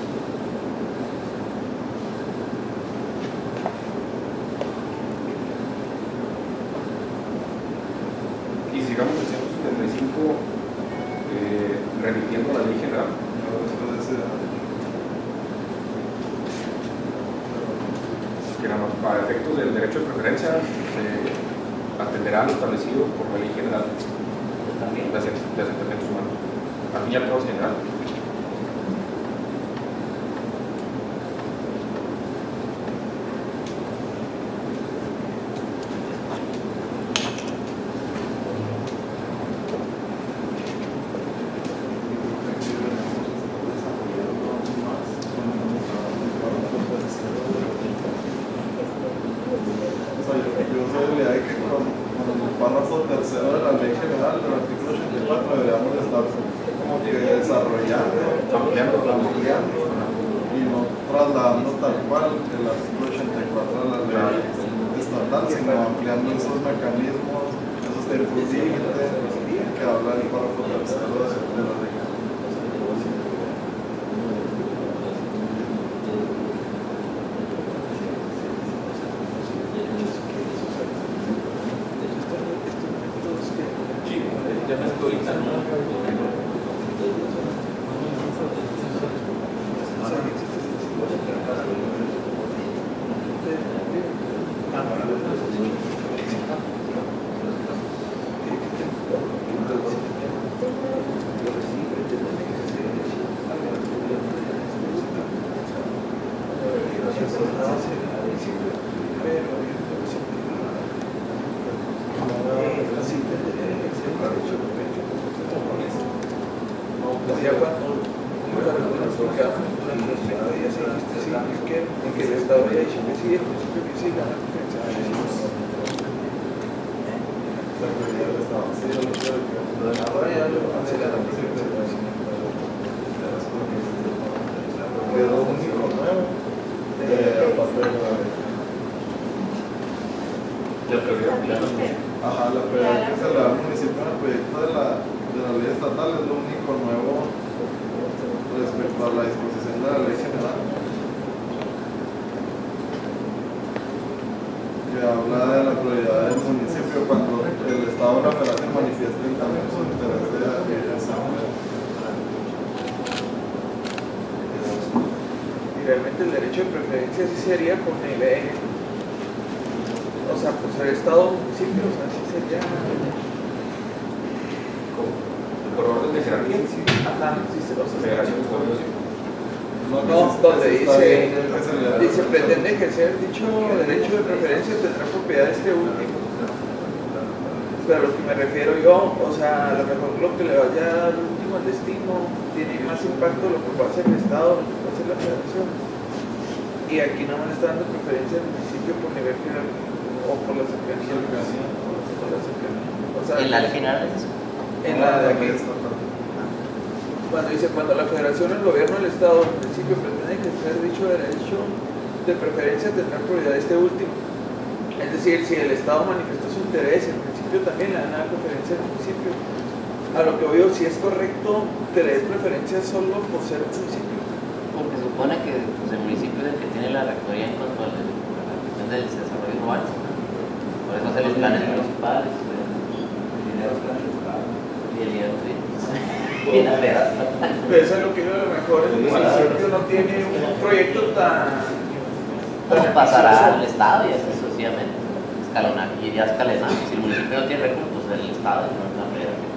M: Y sigamos el 175 remitiendo a la ley general. Que nada más para efectos del derecho de preferencia se atenderá lo establecido por la ley general de asentamientos humanos. Al fin y al cabo es general.
H: Yo soy de la idea de que con el párrafo tercero de la ley general del artículo 84 deberíamos estar como que desarrollando, ampliando y no trasladando tal cual el artículo 84 de la ley estatal, sino ampliando esos mecanismos, esos tiempos límites que habla el párrafo tercero de la ley. Ajá, la prioridad que se le da al municipio en el proyecto de la ley estatal es lo único nuevo respecto a la disposición de la ley general. Que habla de la prioridad del municipio cuando el Estado o la Federación manifiesten también su interés de desarrollo.
A: Y realmente el derecho de preferencia sí sería con el o sea, pues el Estado o municipio, o sea, sí sería.
M: Por orden de jerarquía.
A: Ajá, sí se lo
M: Federación de Pueblos.
A: No, donde dice pretende ejercer dicho derecho de preferencia tendrá propiedad este último. Pero a lo que me refiero yo, o sea, a lo mejor lo que le vaya a dar último al destino tiene más impacto lo que puede hacer el Estado, lo que puede hacer la Federación. Y aquí no me está dando preferencia al municipio por nivel jerárquico o por la cercanía. O sea,
N: ¿En la ley general es eso?
A: En la de aquí. Cuando dice, cuando la Federación, el Gobierno, el Estado, el municipio pretenden ejercer dicho derecho de preferencia tendrán prioridad este último. Es decir, si el Estado manifestó su interés, el municipio también le dan la preferencia al municipio. A lo que veo, si es correcto que le des preferencia solo por ser el municipio.
N: Porque se supone que pues, el municipio es el que tiene la rectoría en cuanto a la cuestión del desarrollo urbano. Por eso hacen los planes municipales. Y el dinero, sí. Bien aperas.
A: Pero eso es lo que yo a lo mejor el municipio no tiene un proyecto tan
N: pasará al Estado y así sucesivamente. Escalonar, y ya escalonando. Si el municipio no tiene recursos, el Estado no es la federación.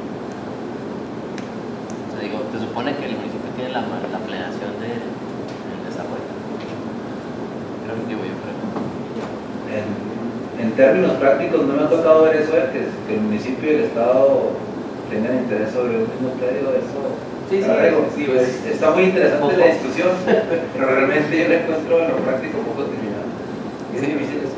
N: O sea, digo, se supone que el municipio tiene la planeación del desarrollo. Creo que yo creo.
E: En términos prácticos no me ha tocado ver eso de que el municipio y el Estado tengan interés sobre un mismo predio, eso.
N: Sí, sí,
E: pues, está muy interesante la discusión, pero realmente yo le encuentro en lo práctico poco terminado. Es difícil eso.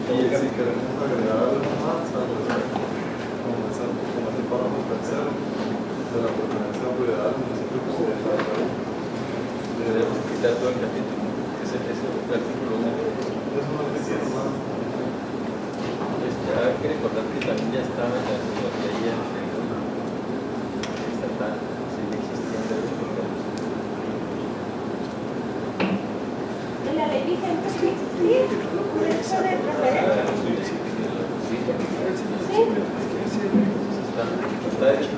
H: Y si queremos agregar algo más al respecto, como es el párrafo tercero de la pertenencia a propiedad del municipio que se deja
C: Deberíamos quitar todo el capítulo, ese artículo 1.
H: Es una lección más.
C: Hay que recordar que también ya estaba en la ley estatal, si ya existían derechos propietarios.
F: En la ley vigente sí existía derecho de preferencia. Sí.
C: Está hecho.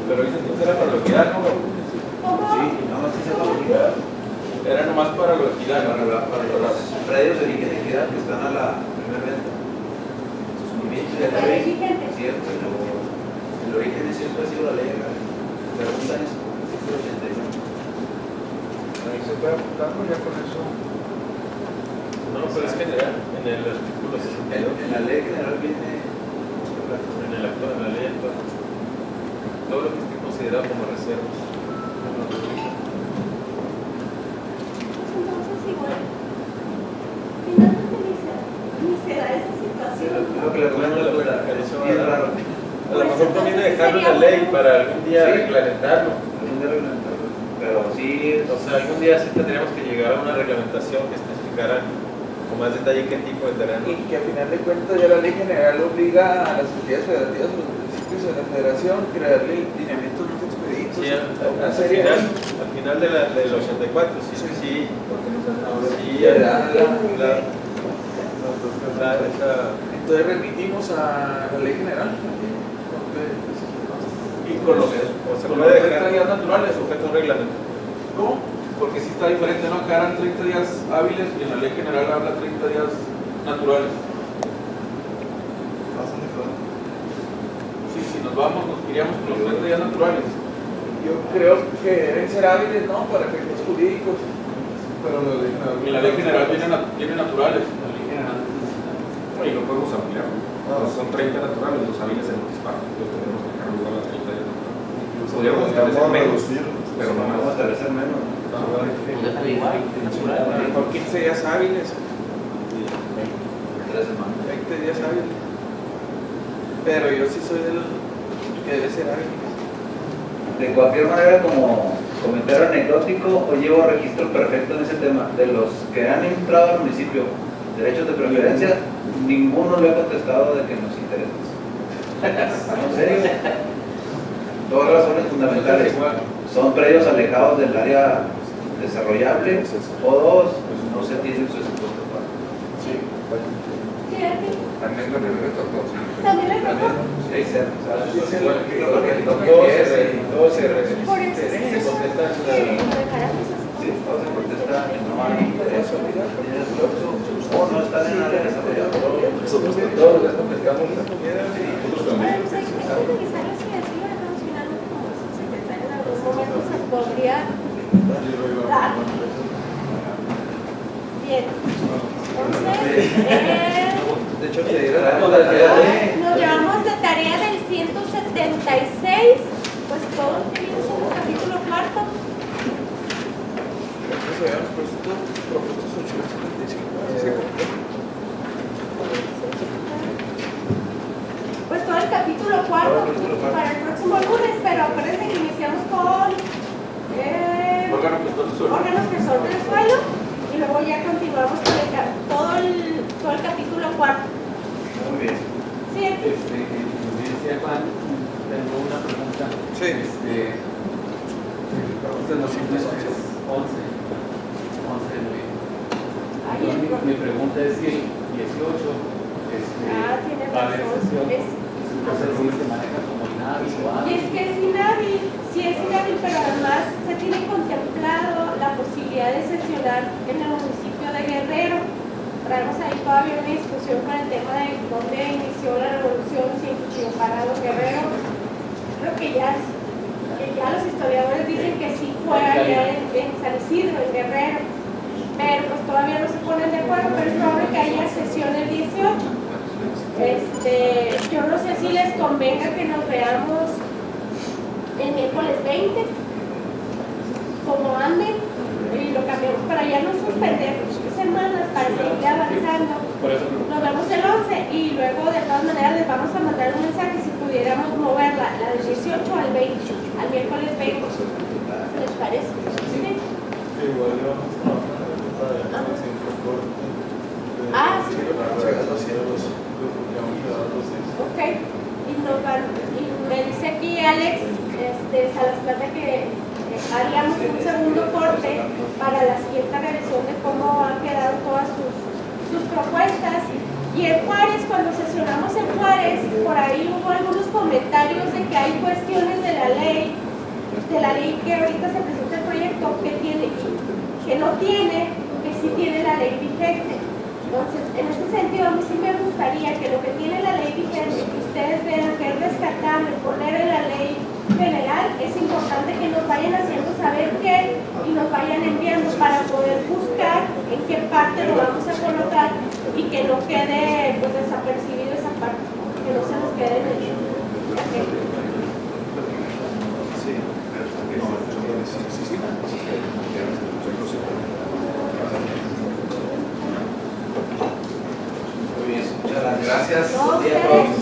C: Pero ese entonces era para lo equidad, ¿no?
E: Sí, nada más que se va a obligar.
B: Era nomás para lo equidad.
E: Para los predios de origen y equidad que están a la primera venta.
F: La ley vigente.
E: Cierto, el origen es siempre ha sido la ley. Preguntan eso, artículo 81.
A: Ahí se puede apuntar, ya con eso.
C: No, pero es general, en el artículo 62.
E: En la ley general viene
C: En el actual, en la ley actual. Todo lo que esté considerado como reservas.
F: Entonces igual, finalmente ni se da esa situación.
E: lo que le comento es bien raro.
C: A lo mejor conviene dejarlo en la ley para algún día reglamentarlo.
E: Algún día reglamentarlo. Pero sí,
C: O sea, algún día sí tendríamos que llegar a una reglamentación que especificara con más detalle qué tipo de terreno.
A: Y que a final de cuentas ya la ley general obliga a las entidades federativas, a los municipios de la federación, crearle lineamientos más expeditos.
C: Sí,
A: una
C: al
A: serie
C: final del 84, sí, sí, sí.
A: Entonces remitimos a la ley general.
B: Y con los,
C: O se
B: con
C: puede
B: los 30
C: dejar
B: días naturales.
C: sujeto a un reglamento.
B: ¿Cómo? Porque si está diferente, ¿no? Acá eran 30 días hábiles y en la ley general habla 30 días naturales. Sí, si nos vamos, nos iríamos con los 30 días naturales.
A: Yo creo que deben ser hábiles, ¿no? Para efectos jurídicos.
H: Pero la ley general.
B: En la ley general vienen naturales.
M: Y lo podemos ampliar. Son 30 naturales, los hábiles en los parques, los tenemos que dejar lugar a 30 días naturales. Podríamos establecer menos, pero no
E: vamos a
M: más.
E: establecer menos.
A: Por 15 días hábiles.
E: 3 semanas.
A: 20 días hábiles. Pero yo sí soy de los que debe ser hábiles.
E: De cualquier manera, como comentario anecdótico, hoy llevo registro perfecto en ese tema. De los que han entrado al municipio, derechos de preferencia, ninguno le ha contestado de que nos interesa. En serio. Dos razones fundamentales. Son predios alejados del área desarrollable, o dos, no se tiene su presupuesto para.
F: Sí, aquí.
D: También lo que me tocó.
F: También le tocó.
E: Sí, cerca.
C: Lo que tocó todo se
F: Por eso
C: se contesta en la.
F: lo dejáramos así.
E: Sí, todo se contesta que no hay interés, tiene fluxo, o no están en área desarrollable.
C: Todos les contestamos.
F: Bueno, pues hay que revisarlo si así lo dejamos finalmente como secretario en algún momento se podría dar. Bien. Entonces,
E: De hecho, te diré
F: nos llevamos de tarea del 176, pues todo lo que viene siendo el capítulo cuarto.
A: Entonces habíamos propuesto 875.
F: Pues todo el capítulo cuarto para el próximo lunes, pero acuérdense que iniciamos con órganos gestores del suelo y luego ya continuamos con todo el capítulo cuarto.
E: muy bien.
F: ¿Sí?
J: Decía Juan, tengo una pregunta.
A: Sí.
J: Usted nos 11 mi pregunta es si el 18
F: tiene
J: va a haber
F: razón.
J: sesión. Entonces, ¿cómo se maneja como inhábil o
F: Y es que es inhábil, sí es inhábil, pero además se tiene contemplado la posibilidad de sesionar en el municipio de Guerrero. Traemos ahí todavía una discusión con el tema de dónde inició la revolución, si en Cuchillo Parado, Guerrero. Creo que ya los historiadores dicen que sí fue allá en San Isidro, en Guerrero. Pero pues todavía no se ponen de acuerdo, pero es probable que haya sesión el 18. Yo no sé si les convenga que nos veamos el miércoles 20, como anden, y lo cambiamos para para ya no suspender semanas, para seguir avanzando. Nos vemos el 11 y luego de todas maneras les vamos a mandar un mensaje si pudiéramos mover la del 18 al 20, al miércoles 20. ¿Les parece? ¿Sí?
H: Igual yo vamos a trabajar en
F: Sí. Ok. Y me dice aquí Alex Salas Plata que haríamos un segundo corte para la siguiente revisión de cómo han quedado todas sus propuestas. Y en Juárez, cuando sesionamos en Juárez, por ahí hubo algunos comentarios de que hay cuestiones de la ley que ahorita se presenta el proyecto que no tiene, que sí tiene la ley vigente. Entonces, en ese sentido, a mí sí me gustaría que lo que tiene la ley vigente, que ustedes vean que es rescatable, poner en la ley general, es importante que nos vayan haciendo saber qué y nos vayan enviando para poder buscar en qué parte lo vamos a colocar y que no quede pues, desapercibido esa parte, que no se nos quede en el
D: Muy bien, muchas gracias.
F: No,